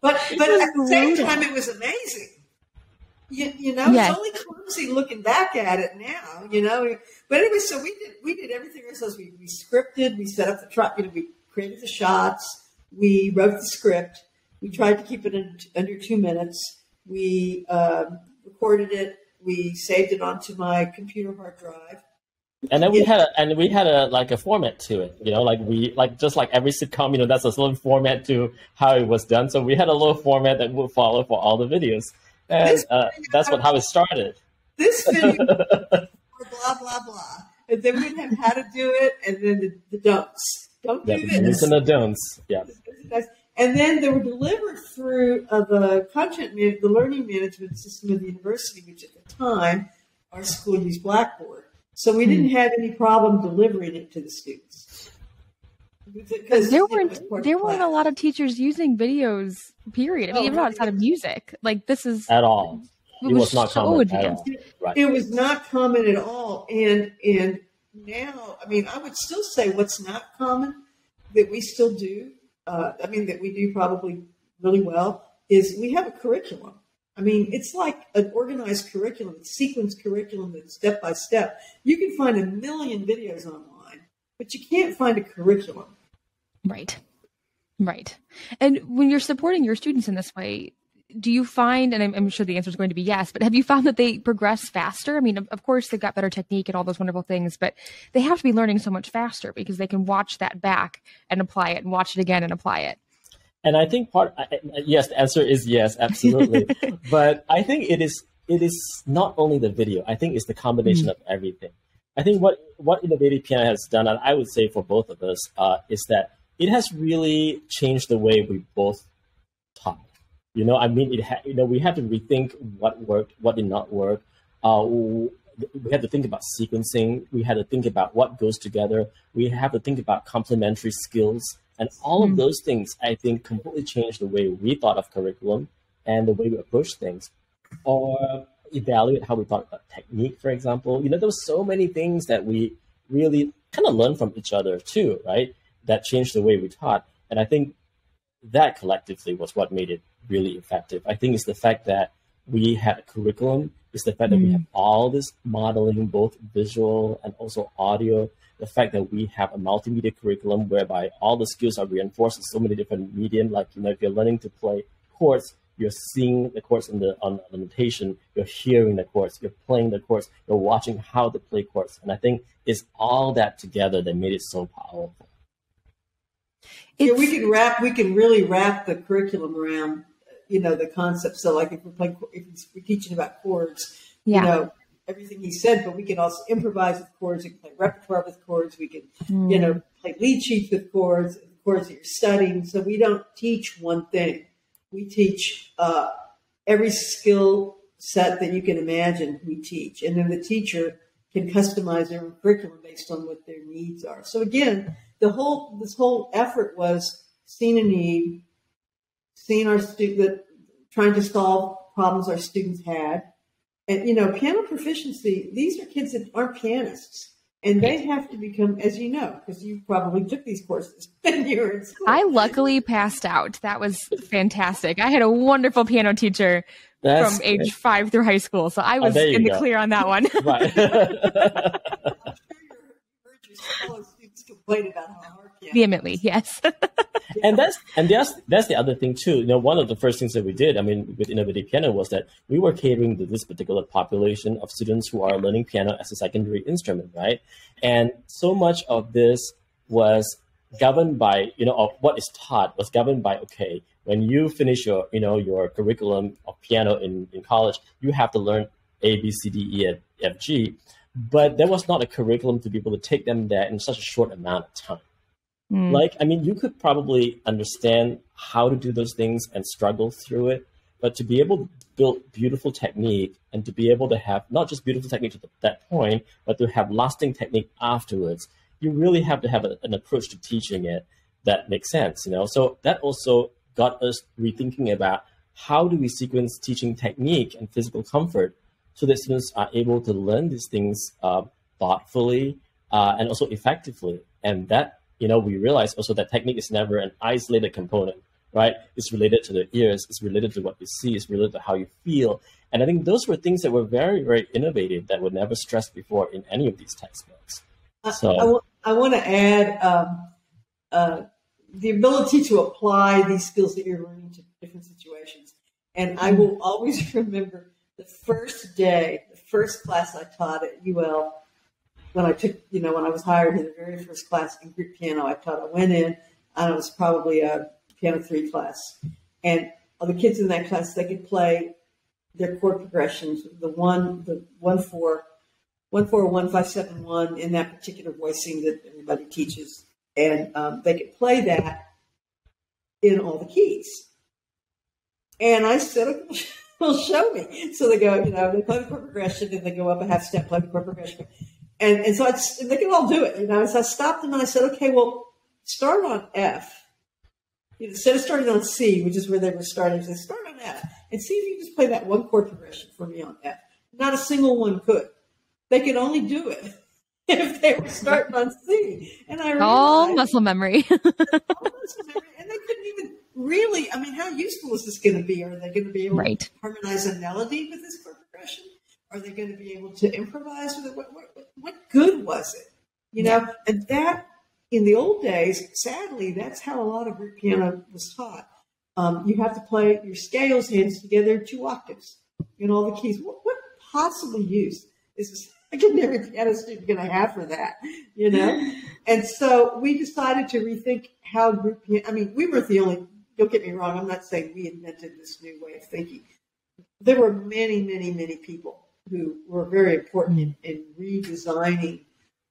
But at the same time, it was amazing. It's only clumsy looking back at it now, But anyway, so we did everything ourselves. We scripted, we set up the truck, we created the shots, we wrote the script, we tried to keep it under 2 minutes, we recorded it, we saved it onto my computer hard drive. And then we had a format to it, just like every sitcom, that's a little format to how it was done. So we had a little format that would follow for all the videos. And that's how it started. This video, blah, blah, blah. And then we'd have how to do it, and then the don'ts. Don't do this. Do's and the don'ts, yeah. And then they were delivered through the the learning management system of the university, which at the time, our school used Blackboard. So we didn't have any problem delivering it to the students. Because there weren't a lot of teachers using videos, period. I mean, even outside of music. Like, this is... At all. It was not common at all. Right. It was not common at all. And now, I mean, I would still say what's not common that we still do, that we do probably really well, is we have a curriculum. I mean, it's like an organized curriculum, a sequenced curriculum that's step by step. You can find a million videos online, but you can't find a curriculum. Right. And when you're supporting your students in this way, do you find, and I'm sure the answer is going to be yes, but have you found that they progress faster? I mean, of course, they've got better technique and all those wonderful things, but they have to be learning so much faster because they can watch that back and apply it and watch it again and apply it. And I think yes, the answer is yes, absolutely. But I think it is not only the video. I think it's the combination of everything. I think what eNovativePiano has done, and I would say for both of us, is that it has really changed the way we both taught. We had to rethink what worked, what did not work. We had to think about sequencing. We had to think about what goes together. We have to think about complementary skills. And all of those things, I think, completely changed the way we thought of curriculum and the way we approach things. Or evaluate how we thought about technique, for example. There were so many things that we really kind of learned from each other too, right? That changed the way we taught. And I think that collectively was what made it really effective. I think it's the fact that we had a curriculum. It's the fact that we have all this modeling, both visual and also audio. The fact that we have a multimedia curriculum whereby all the skills are reinforced in so many different medium. Like, if you're learning to play chords, you're seeing the chords on the notation, you're hearing the chords, you're playing the chords, you're watching how to play chords. And I think it's all that together that made it so powerful. We can really wrap the curriculum around, the concept. So like if we're teaching about chords, everything he said, but we can also improvise with chords. We can play repertoire with chords. We can, play lead sheets with chords that you're studying. So we don't teach one thing. We teach every skill set that you can imagine. We teach, and then the teacher can customize their own curriculum based on what their needs are. So again, this whole effort was seeing a need, seeing our student, trying to solve problems our students had. And, piano proficiency, these are kids that aren't pianists. And they have to become, as you know, because you probably took these courses when you were in school. I luckily passed out. That was fantastic. I had a wonderful piano teacher from age 5 through high school. So I was in the clear on that one. Right. I'm sure you heard your fellow students complain about how hard piano vehemently, yes. And that's the other thing too. One of the first things that we did, with eNovativePiano, was that we were catering to this particular population of students who are learning piano as a secondary instrument, right? And so much of this was governed by, of what is taught was governed by, okay, when you finish your, your curriculum of piano in college, you have to learn A, B, C, D, E, F, G. But there was not a curriculum to be able to take them there in such a short amount of time. You could probably understand how to do those things and struggle through it, but to be able to build beautiful technique and to be able to have not just beautiful technique to that point, but to have lasting technique afterwards, you really have to have an approach to teaching it that makes sense, So that also got us rethinking about how do we sequence teaching technique and physical comfort so that students are able to learn these things thoughtfully and also effectively. And that, we realized also that technique is never an isolated component right? It's related to the ears, it's related to what you see, it's related to how you feel. And I think those were things that were very, very innovative that were never stressed before in any of these textbooks. So I want to add the ability to apply these skills that you're learning to different situations. And I will always remember the first day, the first class I taught at UL, when I took, when I was hired in the very first class in group piano I taught. I went in, and it was probably a piano 3 class. And the kids in that class, they could play their chord progressions, the 1-4, 1-4-1-5-7-1 in that particular voicing that everybody teaches. And they could play that in all the keys. And I said, okay, well, show me. So they go, they play the chord progression, and they go up a half step, play the chord progression. And so they can all do it, So I stopped them and I said, okay, well, start on F. Instead of starting on C, which is where they were starting, I said, start on F and see if you can just play that one chord progression for me on F. Not a single one could. They could only do it if they were starting on C. And I realized, all muscle memory. And they couldn't even really, how useful is this going to be? Are they going to be able to harmonize a melody with this chord progression? Are they going to be able to improvise with it? What good was it? And that, in the old days, sadly, that's how a lot of group piano was taught. You have to play your scales hands together 2 octaves in all the keys. What possible use is a secondary piano student going to have for that? And so we decided to rethink how group piano. We weren't the only. Don't get me wrong. I'm not saying we invented this new way of thinking. There were many, many, many people who were very important in redesigning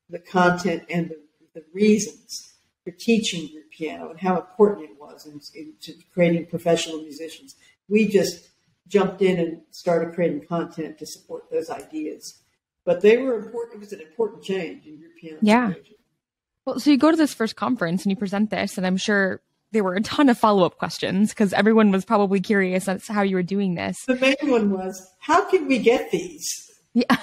the content and the reasons for teaching group piano and how important it was in creating professional musicians. We just jumped in and started creating content to support those ideas. But they were important. It was an important change in group piano. Yeah. Well, so you go to this first conference and you present this, and I'm sure there were a ton of follow-up questions because everyone was probably curious as to how you were doing this. The main one was, how can we get these? Yeah.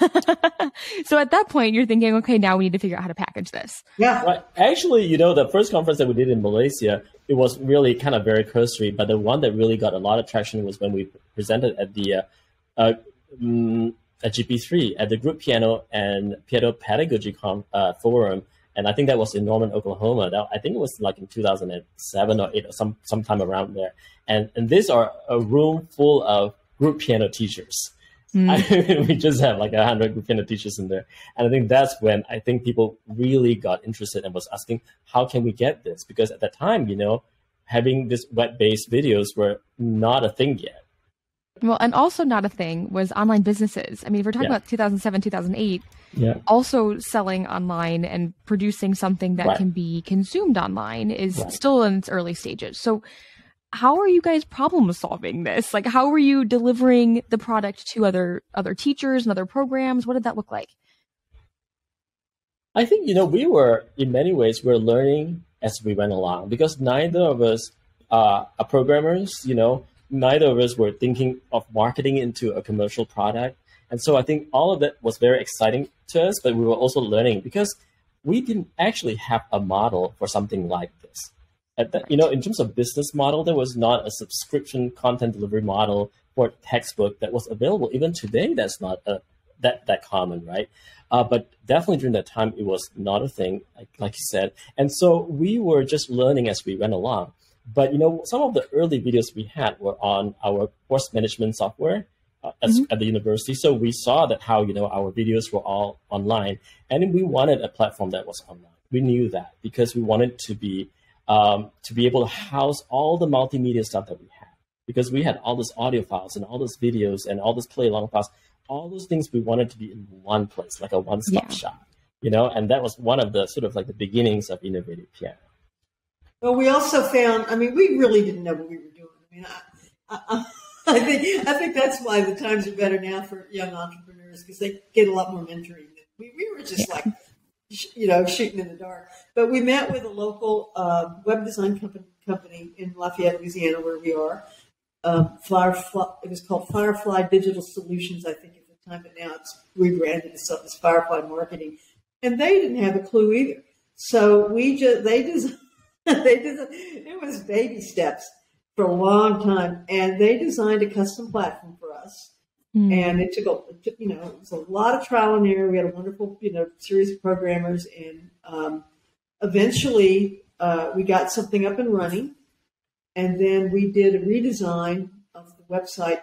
So at that point, you're thinking, okay, now we need to figure out how to package this. Yeah. Well, actually, the first conference that we did in Malaysia, it was really kind of very cursory, but the one that really got a lot of traction was when we presented at the at GP3, at the Group Piano and Piano Pedagogy Forum. And I think that was in Norman, Oklahoma. I think it was like in 2007 or 8 or sometime around there. And these are a room full of group piano teachers. We just have like 100 group piano teachers in there. And I think that's when I think people really got interested and was asking, how can we get this? Because at that time, having this web-based videos were not a thing yet. Well, and also not a thing was online businesses. If we're talking about 2007, 2008, also selling online and producing something that can be consumed online is still in its early stages. So how are you guys problem solving this? Like, how are you delivering the product to other teachers and other programs? What did that look like? I think, we were, in many ways, we're learning as we went along because neither of us are programmers, neither of us were thinking of marketing into a commercial product. And so I think all of that was very exciting to us, but we were also learning because we didn't actually have a model for something like this. In terms of business model, there was not a subscription content delivery model for a textbook that was available. Even today, that's not that common, right? But definitely during that time, it was not a thing, like you said. And so we were just learning as we went along. But, some of the early videos we had were on our course management software at the university. So we saw that how, our videos were all online. And we wanted a platform that was online. We knew that because we wanted to be able to house all the multimedia stuff that we had. Because we had all those audio files and all those videos and all those play-along files. All those things we wanted to be in one place, like a one-stop shop. And that was one of the sort of like the beginnings of Enovative Piano. Well, we also found, we really didn't know what we were doing. I think that's why the times are better now for young entrepreneurs because they get a lot more mentoring. We were just shooting in the dark. But we met with a local web design company in Lafayette, Louisiana, where we are. Firefly, it was called Firefly Digital Solutions, I think, at the time, but now it's rebranded itself as Firefly Marketing. And they didn't have a clue either. So it was baby steps for a long time, and they designed a custom platform for us. And it took, it was a lot of trial and error. We had a wonderful, series of programmers, and eventually we got something up and running. And then we did a redesign of the website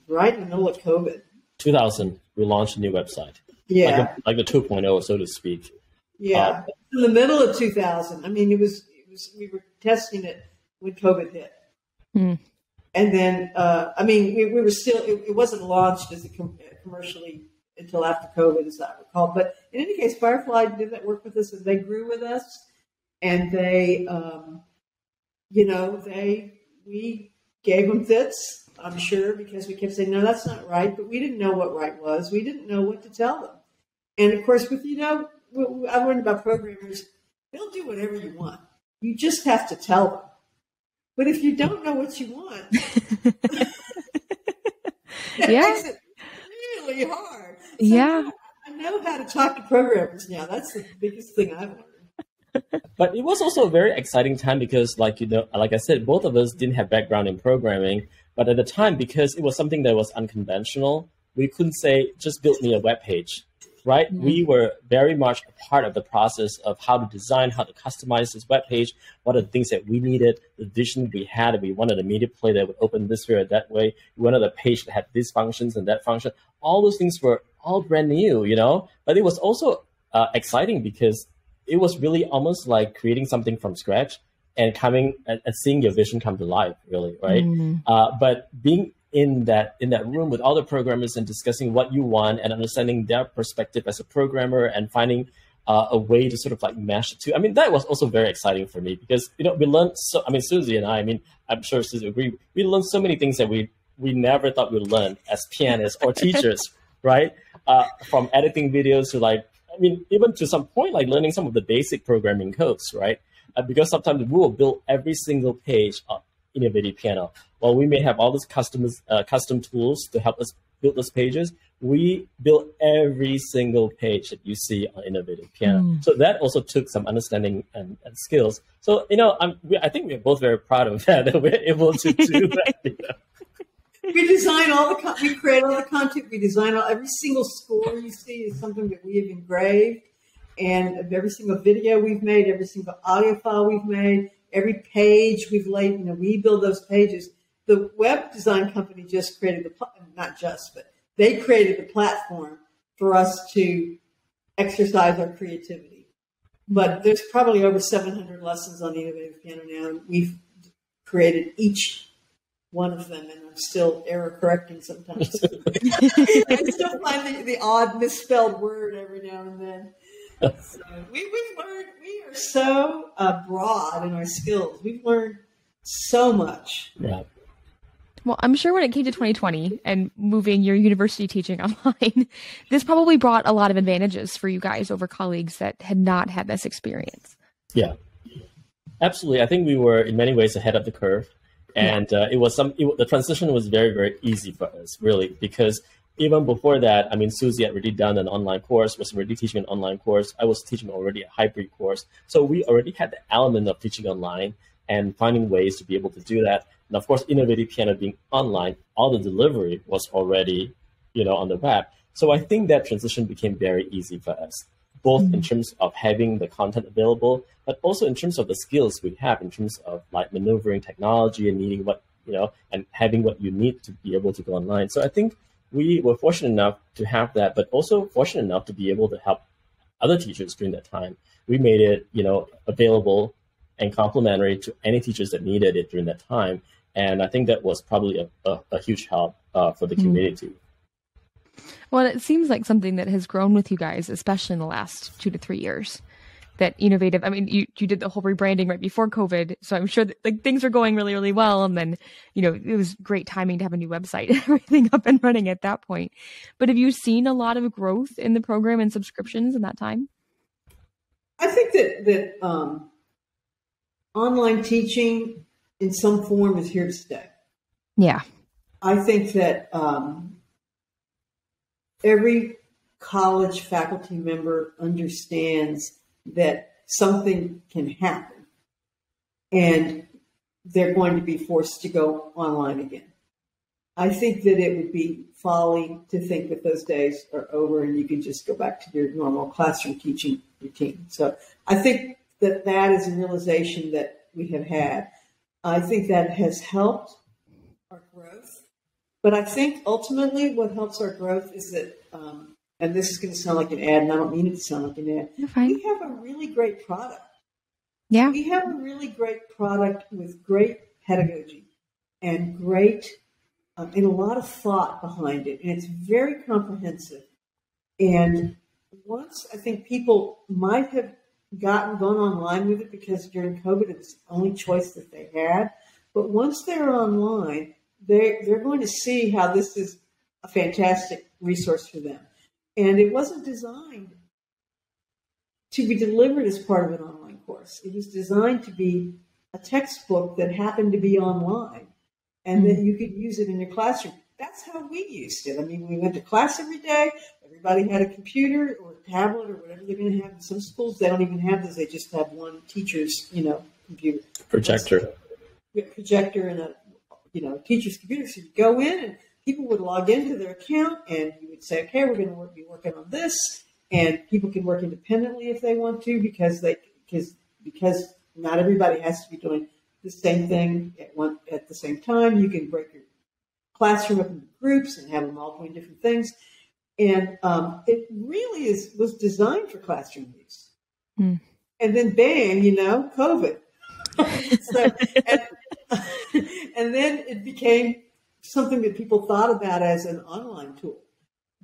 right in the middle of COVID. 2000, we launched a new website. Yeah, like the 2.0, so to speak. Yeah, in the middle of 2000. I mean, it was. We were testing it when COVID hit. And then, we were still, it wasn't launched as commercially until after COVID, as I recall. But in any case, Firefly did that work with us, and they grew with us. And they, we gave them fits, I'm sure, because we kept saying, no, that's not right. But we didn't know what right was. We didn't know what to tell them. And of course, with, I learned about programmers, they'll do whatever you want. You just have to tell them. But if you don't know what you want, it makes it really hard. So I know how to talk to programmers now. That's the biggest thing I've learned. But it was also a very exciting time because, like I said, both of us didn't have background in programming. But at the time, because it was something that was unconventional, we couldn't say, just build me a web page. Right? Mm-hmm. We were very much a part of the process of how to design, how to customize this web page, what are the things that we needed, the vision we had. We wanted a media player that would open this way or that way. We wanted a page that had these functions and that function. All those things were all brand new, But it was also exciting because it was really almost like creating something from scratch and coming and seeing your vision come to life, really, right? Mm-hmm. But being in that room with all the programmers and discussing what you want and understanding their perspective as a programmer and finding a way to sort of like mesh the two. I mean, that was also very exciting for me because, we learned Susie and I'm sure Susie agree, we learned so many things that we never thought we'd learn as pianists or teachers, right? From editing videos to even to some point, like learning some of the basic programming codes, right? Because sometimes we will build every single page on eNovativePiano. While we may have all these custom tools to help us build those pages, we build every single page that you see on eNovativePiano. So that also took some understanding and skills. So, I think we're both very proud of that we're able to do that. We design we create all the content. We design every single score you see is something that we have engraved. And of every single video we've made, every single audio file we've made, every page we've laid, we build those pages. The web design company just created they created the platform for us to exercise our creativity. But there's probably over 700 lessons on eNovativePiano now, and we've created each one of them, and I'm still error correcting sometimes. I still find the odd misspelled word every now and then. So we've learned, we are so broad in our skills. We've learned so much. Yeah. Well, I'm sure when it came to 2020 and moving your university teaching online, this probably brought a lot of advantages for you guys over colleagues that had not had this experience. Yeah, absolutely. I think we were in many ways ahead of the curve. And the transition was very, very easy for us, really, because even before that, Susie had already done an online course, was already teaching an online course. I was teaching already a hybrid course. So we already had the element of teaching online and finding ways to be able to do that. And of course, eNovativePiano being online, all the delivery was already, on the web. So I think that transition became very easy for us, both in terms of having the content available, but also in terms of the skills we have in terms of like maneuvering technology and needing what, and having what you need to be able to go online. So I think we were fortunate enough to have that, but also fortunate enough to be able to help other teachers during that time. We made it, available and complementary to any teachers that needed it during that time. And I think that was probably a huge help for the community. Well, it seems like something that has grown with you guys, especially in the last 2 to 3 years. That Enovative, you did the whole rebranding right before COVID, so I'm sure that things are going really, really well. And then, it was great timing to have a new website and everything up and running at that point. But have you seen a lot of growth in the program and subscriptions in that time? I think that online teaching in some form is here to stay. Yeah. I think that every college faculty member understands that something can happen. And they're going to be forced to go online again. I think that it would be folly to think that those days are over and you can just go back to your normal classroom teaching routine. So I think that is a realization that we have had. I think that has helped our growth. But I think ultimately what helps our growth is that, and this is going to sound like an ad, and I don't mean it to sound like an ad, we have a really great product. Yeah. We have a really great product with great pedagogy and great, and a lot of thought behind it. And it's very comprehensive. And once I think people might have gone online with it because during COVID it was the only choice that they had. But once they're online, they're going to see how this is a fantastic resource for them. And it wasn't designed to be delivered as part of an online course. It was designed to be a textbook that happened to be online and that you could use it in your classroom. That's how we used it. I mean, we went to class every day. Everybody had a computer or a tablet or whatever they're going to have. In some schools, they don't even have those. They just have one teacher's, computer. Projector. Projector and a, teacher's computer. So you go in and people would log into their account and you would say, okay, we're going to be working on this. And people can work independently if they want to because not everybody has to be doing the same thing at the same time. You can break your classroom up into groups and have them all doing different things. And it really was designed for classroom use. And then bang, COVID. And then it became something that people thought about as an online tool.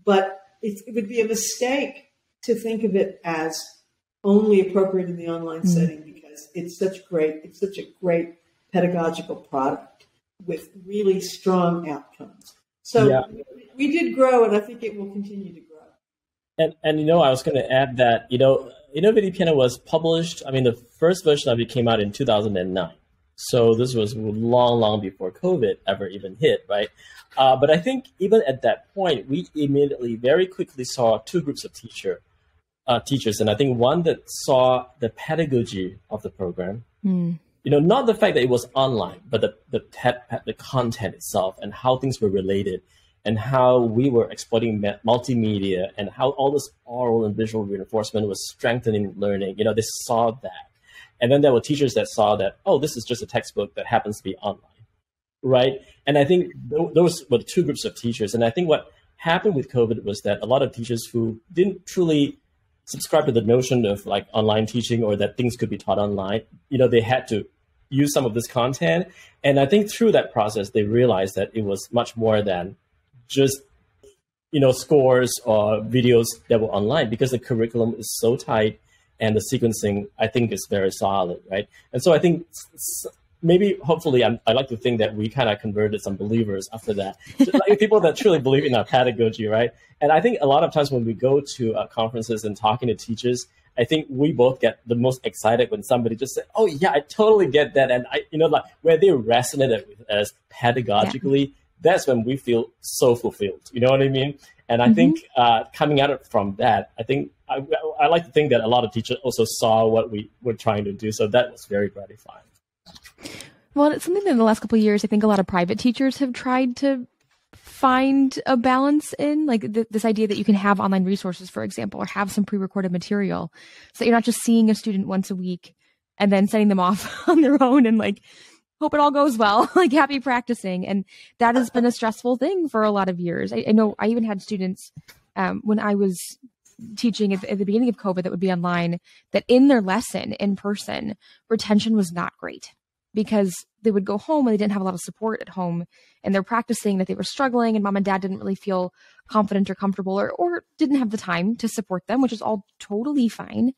But it would be a mistake to think of it as only appropriate in the online setting because it's such a great pedagogical product with really strong outcomes. So we did grow, and I think it will continue to grow. And I was going to add that, eNovativePiano was published, the first version of it came out in 2009. So this was long, long before COVID ever even hit, right? But I think even at that point, we immediately, very quickly saw two groups of teachers. And I think one that saw the pedagogy of the program, not the fact that it was online, but the content itself and how things were related and how we were exploiting multimedia and how all this oral and visual reinforcement was strengthening learning. They saw that. And then there were teachers that saw that, oh, this is just a textbook that happens to be online, right? And I think those were the two groups of teachers. And I think what happened with COVID was that a lot of teachers who didn't truly subscribe to the notion of like online teaching or that things could be taught online, they had to use some of this content. And I think through that process, they realized that it was much more than just, scores or videos that were online because the curriculum is so tight and the sequencing, I think, is very solid, right? And so I think maybe, hopefully, I like to think that we kind of converted some believers after that, like people that truly believe in our pedagogy, right? And I think a lot of times when we go to conferences and talking to teachers, I think we both get the most excited when somebody just says, oh, yeah, I totally get that. And, where they resonated with us pedagogically, that's when we feel so fulfilled. You know what I mean? And I think coming at it from that, I think I like to think that a lot of teachers also saw what we were trying to do. So that was very gratifying. Well, it's something that in the last couple of years, I think a lot of private teachers have tried to find a balance in, like this idea that you can have online resources, for example, or have some pre-recorded material so that you're not just seeing a student once a week and then sending them off on their own and like, hope it all goes well, like happy practicing. And that has been a stressful thing for a lot of years. I know I even had students when I was teaching at the beginning of COVID that would be online, that in their lesson in person, retention was not great because they would go home and they didn't have a lot of support at home and they're practicing that they were struggling and mom and dad didn't really feel confident or comfortable or didn't have the time to support them, which is all totally fine.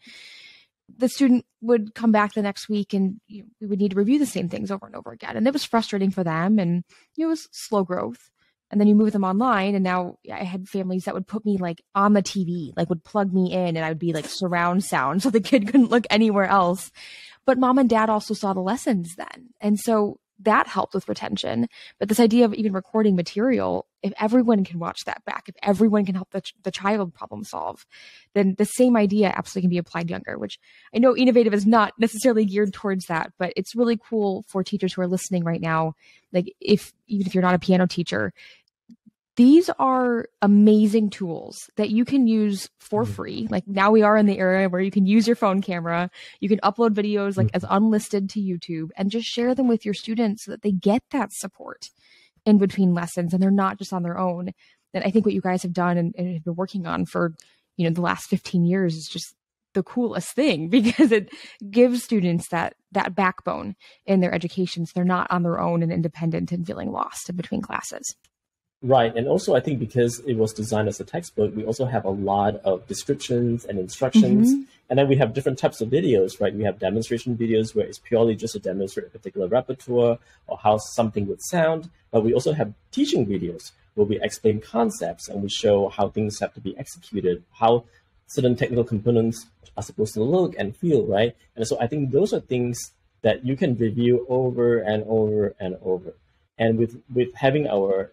The student would come back the next week and we would need to review the same things over and over again. And it was frustrating for them and it was slow growth. And then you move them online and now I had families that would put me like on the TV, like would plug me in and I would be like surround sound so the kid couldn't look anywhere else. But mom and dad also saw the lessons then. And so that helped with retention. But this idea of even recording material, if everyone can watch that back, if everyone can help the child problem solve, then the same idea absolutely can be applied younger, which I know Enovative is not necessarily geared towards that, but it's really cool for teachers who are listening right now. Like even if you're not a piano teacher, these are amazing tools that you can use for free. Like now we are in the era where you can use your phone camera, you can upload videos like as unlisted to YouTube and just share them with your students so that they get that support in between lessons and they're not just on their own. And I think what you guys have done and have been working on for, the last 15 years is just the coolest thing because it gives students that backbone in their education so they're not on their own and independent and feeling lost in between classes. Right. And also, I think because it was designed as a textbook, we also have a lot of descriptions and instructions. And then we have different types of videos, right? We have demonstration videos where it's purely just to demonstrate a particular repertoire or how something would sound. But we also have teaching videos where we explain concepts and we show how things have to be executed, how certain technical components are supposed to look and feel, right? And so I think those are things that you can review over and over and over. And with having our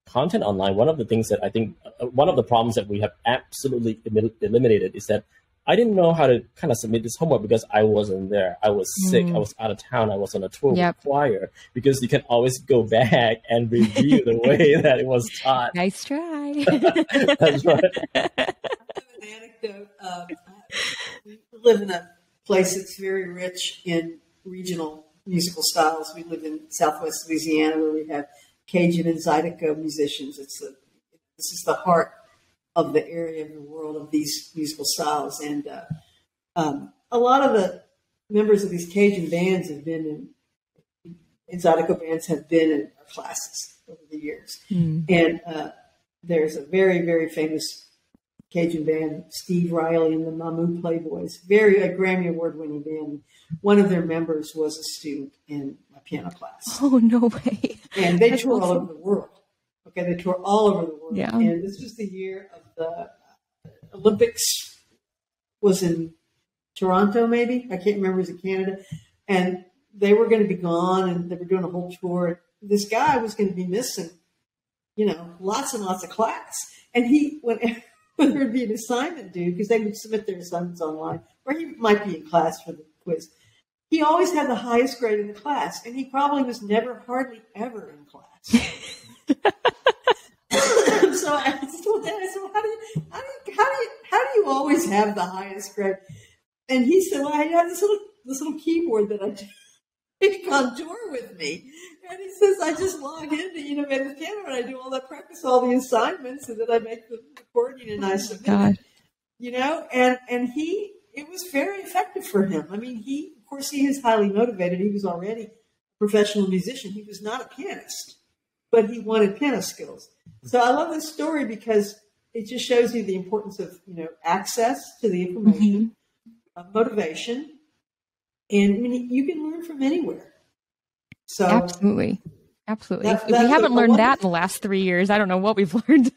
content online, one of the things that I think, one of the problems that we have absolutely eliminated is that I didn't know how to kind of submit this homework because I wasn't there. I was sick. I was out of town. I was on a tour with choir, because you can always go back and review the way that it was taught. Nice try. That's right. I have an anecdote. We live in a place that's very rich in regional musical styles. We live in Southwest Louisiana where we have Cajun and Zydeco musicians. This is the heart of the area of the world of these musical styles. And a lot of the members of these Cajun bands have been in Zydeco bands have been in our classes over the years. And there's a very, very famous Cajun band, Steve Riley and the Mamou Playboys, a Grammy Award-winning band. One of their members was a student in my piano class. Oh, no way. And they tour all over the world. Okay, they tour all over the world. Yeah. And this was the year of the Olympics, was in Toronto, maybe. I can't remember. It was in Canada. And they were going to be gone, and they were doing a whole tour. This guy was going to be missing, lots and lots of class. And when there would be an assignment due, because they would submit their assignments online, or he might be in class for the quiz. He always had the highest grade in the class, and he probably was never, hardly ever in class. So I said, how do you always have the highest grade? And he said, well, I have this little keyboard that I take on tour with me. And he says, I just log into eNovativePiano and I do all that, practice all the assignments, and then I make the recording and I submit it. And it was very effective for him. I mean, of course, he is highly motivated. He was already a professional musician. He was not a pianist, but he wanted piano skills. So I love this story because it just shows you the importance of, access to the information, motivation, and you can learn from anywhere. So Absolutely. If we haven't learned that in the last 3 years, I don't know what we've learned.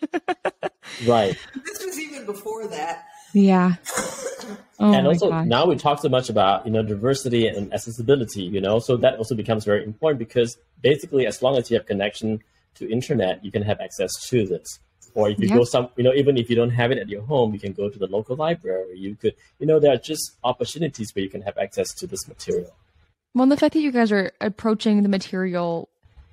Right. This was even before that. Yeah. And also now we talk so much about, diversity and accessibility, so that also becomes very important because basically as long as you have connection to internet, you can have access to this. Or if you go even if you don't have it at your home, you can go to the local library. You could, there are just opportunities where you can have access to this material. Well, and the fact that you guys are approaching the material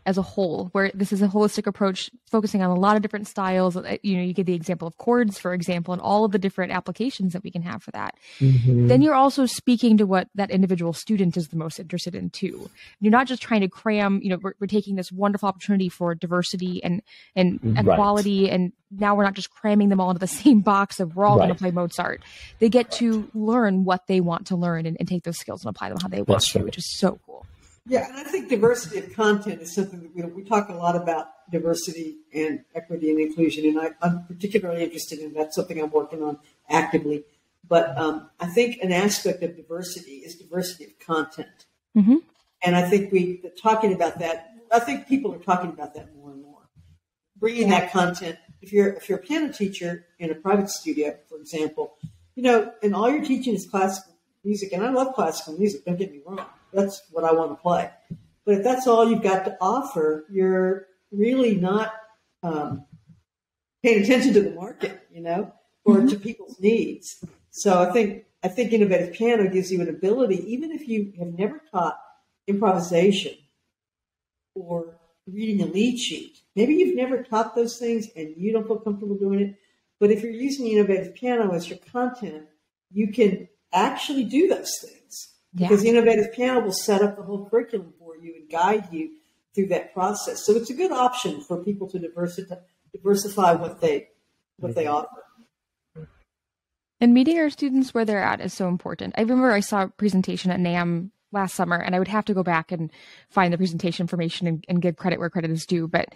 as a whole, where this is a holistic approach, focusing on a lot of different styles. You give the example of chords, for example, and all of the different applications that we can have for that. Then you're also speaking to what that individual student is the most interested in too. You're not just trying to cram, we're taking this wonderful opportunity for diversity and equality. And now we're not just cramming them all into the same box of we're all going to play Mozart. They get to learn what they want to learn and take those skills and apply them how they want to, which is so cool. Yeah, and I think diversity of content is something that we talk a lot about, diversity and equity and inclusion, and I'm particularly interested in that, something I'm working on actively. But I think an aspect of diversity is diversity of content. And I think talking about that, I think people are talking about that more and more. Bringing that content, if you're a piano teacher in a private studio, for example, and all you're teaching is classical music, and I love classical music, don't get me wrong. That's what I want to play. But if that's all you've got to offer, you're really not paying attention to the market, or to people's needs. So I think Innovative Piano gives you an ability, even if you have never taught improvisation or reading a lead sheet. Maybe you've never taught those things and you don't feel comfortable doing it. But if you're using Innovative Piano as your content, you can actually do those things. Yeah. Because Innovative Piano will set up the whole curriculum for you and guide you through that process. So it's a good option for people to diversify what they offer. And meeting our students where they're at is so important. I remember I saw a presentation at NAMM last summer, and I would have to go back and find the presentation information and give credit where credit is due. But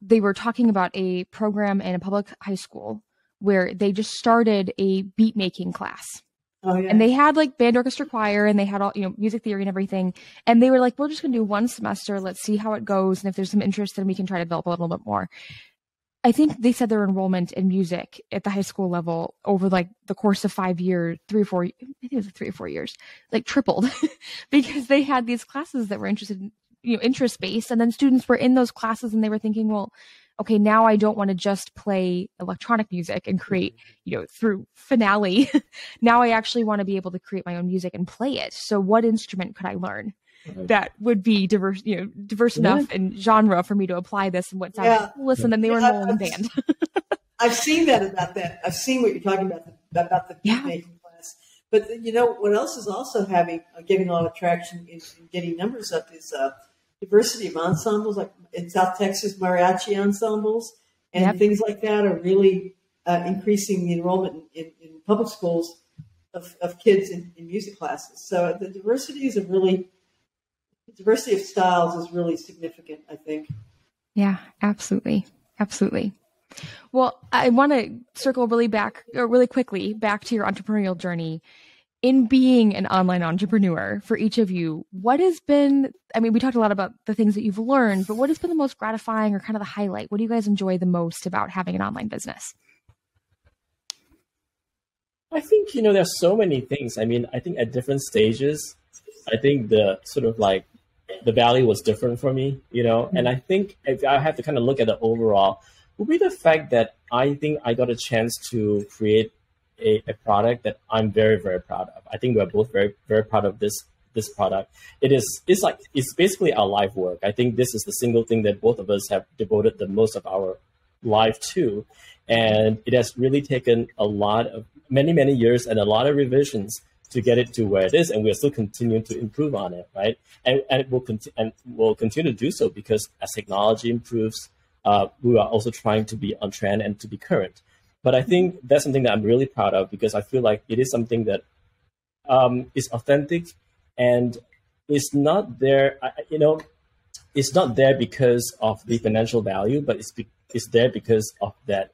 they were talking about a program in a public high school where they just started a beat making class. Oh, yeah. And they had like band, orchestra, choir, and they had all, music theory and everything. And they were like, we're just going to do one semester. Let's see how it goes. And if there's some interest, then we can try to develop a little bit more. I think they said their enrollment in music at the high school level over like the course of 5 years, 3 or 4, I think it was like 3 or 4 years, like tripled because they had these classes that were interested in, interest based. And then students were in those classes and they were thinking, well, okay, now I don't want to just play electronic music and create, through Finale. Now I actually want to be able to create my own music and play it. So what instrument could I learn that would be diverse, diverse enough in genre for me to apply this and what sounds coolest? And then they were enrolled in band. I've seen that about that. I've seen what you're talking about the beat making class. But what else is also getting a lot of traction in getting numbers up is diversity of ensembles, like in South Texas, mariachi ensembles and things like that are really increasing the enrollment in public schools of kids in music classes. So the diversity of styles is really significant, I think. Yeah, absolutely. Absolutely. Well, I want to circle really quickly back to your entrepreneurial journey. In being an online entrepreneur, for each of you, what has been, we talked a lot about the things that you've learned, but what has been the most gratifying or kind of the highlight? What do you guys enjoy the most about having an online business? I think, there's so many things. I think at different stages, I think the sort of like the value was different for me, and I think if I have to kind of look at the overall, would be the fact that I think I got a chance to create a product that I'm very, very proud of. I think we're both very, very proud of this product. It's basically our life work. I think this is the single thing that both of us have devoted the most of our life to. And it has really taken many, many years and a lot of revisions to get it to where it is. And we're still continuing to improve on it, right? And we'll continue to do so because as technology improves, we are also trying to be on trend and to be current. But I think that's something that I'm really proud of because I feel like it is something that is authentic and it's not there, it's not there because of the financial value, but it's there because of that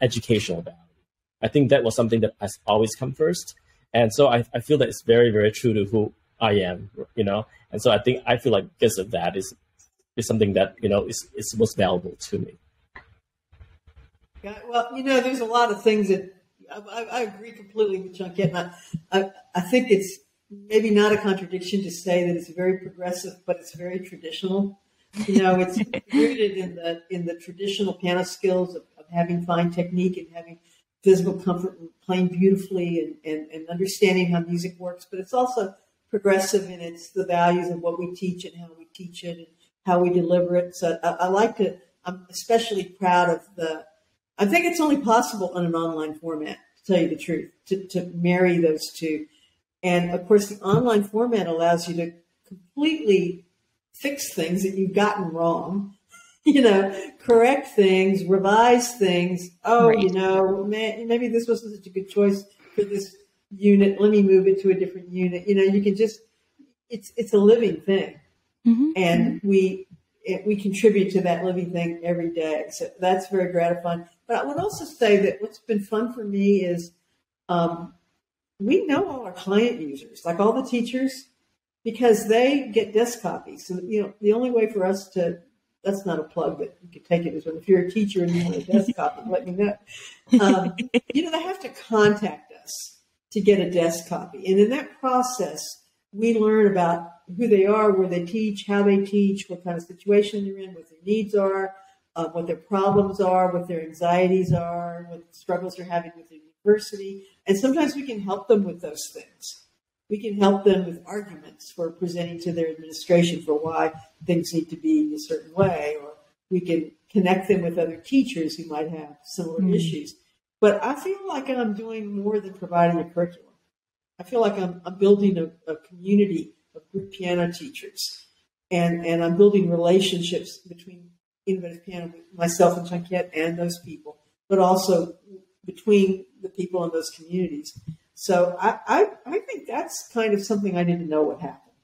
educational value. I think that was something that has always come first. And so I feel that it's very, very true to who I am, And so I feel like because of that is something that, is most valuable to me. Yeah, well, there's a lot of things that I agree completely with John Kiat. I think it's maybe not a contradiction to say that it's very progressive, but it's very traditional. It's rooted in the traditional piano skills of having fine technique and having physical comfort and playing beautifully and understanding how music works. But it's also progressive in the values of what we teach and how we teach it and how we deliver it. So I'm especially proud of I think it's only possible in an online format, to tell you the truth, to marry those two. And of course, the online format allows you to completely fix things that you've gotten wrong, correct things, revise things. Oh, right. Maybe this wasn't such a good choice for this unit. Let me move it to a different unit. You can just, it's a living thing. Mm-hmm. And we contribute to that living thing every day. So that's very gratifying. But I would also say that what's been fun for me is we know all our client users, like all the teachers, because they get desk copies. So, the only way for us that's not a plug, but you could take it as well. If you're a teacher and you want a desk copy, let me know. They have to contact us to get a desk copy. And in that process, we learn about who they are, where they teach, how they teach, what kind of situation they're in, what their needs are, what their problems are, what their anxieties are, what struggles they're having with the university. And sometimes we can help them with those things. We can help them with arguments for presenting to their administration for why things need to be a certain way, or we can connect them with other teachers who might have similar issues. But I feel like I'm doing more than providing a curriculum. I feel like I'm building a community of group piano teachers, and I'm building relationships between Innovative Piano, myself and Kiat, and those people, but also between the people in those communities. So I think that's kind of something I need to know what happened.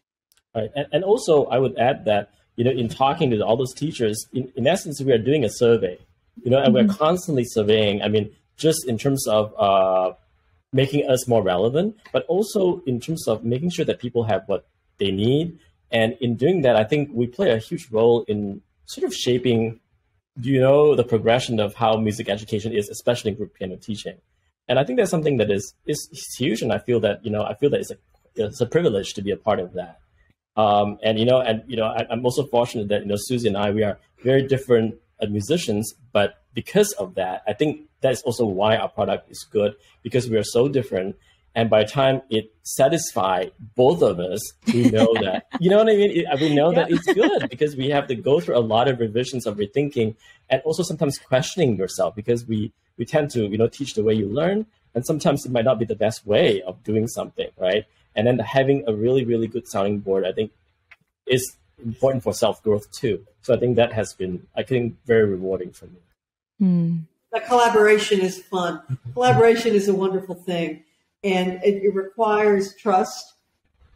Right, and also I would add that, in talking to all those teachers, in essence, we are doing a survey, and we're constantly surveying. I mean, just in terms of making us more relevant, but also in terms of making sure that people have what they need. And in doing that, I think we play a huge role in sort of shaping, the progression of how music education is, especially in group piano teaching. And I think that's something that is huge. And I feel that, it's a privilege to be a part of that. I'm also fortunate that, Susie and I, we are very different musicians, but because of that, I think that's also why our product is good, because we are so different. And by the time it satisfies both of us, we know that, you know what I mean? We know that it's good, because we have to go through a lot of revisions of rethinking, and also sometimes questioning yourself, because we tend to, teach the way you learn. And sometimes it might not be the best way of doing something, right? And then having a really, really good sounding board, I think, is important for self-growth too. So I think that has been, very rewarding for me. That collaboration is fun. Collaboration is a wonderful thing. And it requires trust.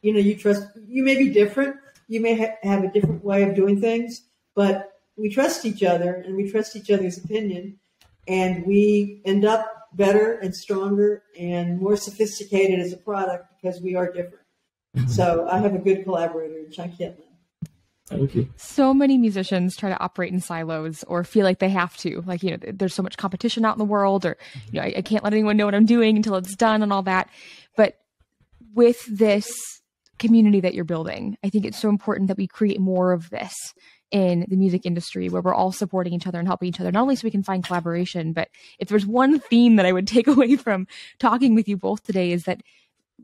You trust, you may be different. You may have a different way of doing things, but we trust each other, and we trust each other's opinion, and we end up better and stronger and more sophisticated as a product because we are different. So I have a good collaborator in Kiat Lim. Thank you. So many musicians try to operate in silos or feel like they have to, like, there's so much competition out in the world, or, I can't let anyone know what I'm doing until it's done and all that. But with this community that you're building, I think it's so important that we create more of this in the music industry, where we're all supporting each other and helping each other, not only so we can find collaboration, but if there's one theme that I would take away from talking with you both today, is that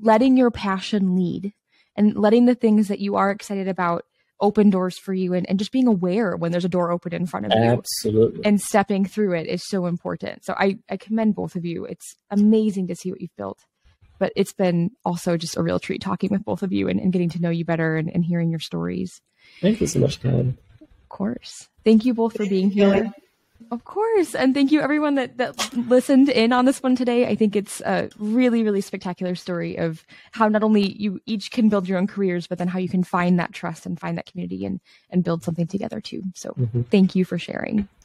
letting your passion lead and letting the things that you are excited about open doors for you, and just being aware when there's a door open in front of you. Absolutely. And stepping through it is so important. So I commend both of you. It's amazing to see what you've built. But it's been also just a real treat talking with both of you and getting to know you better and hearing your stories. Thank you so much, Karen. Of course. Thank you both for being here. Of course. And thank you everyone that listened in on this one today. I think it's a really, really spectacular story of how not only you each can build your own careers, but then how you can find that trust and find that community and build something together too. So thank you for sharing.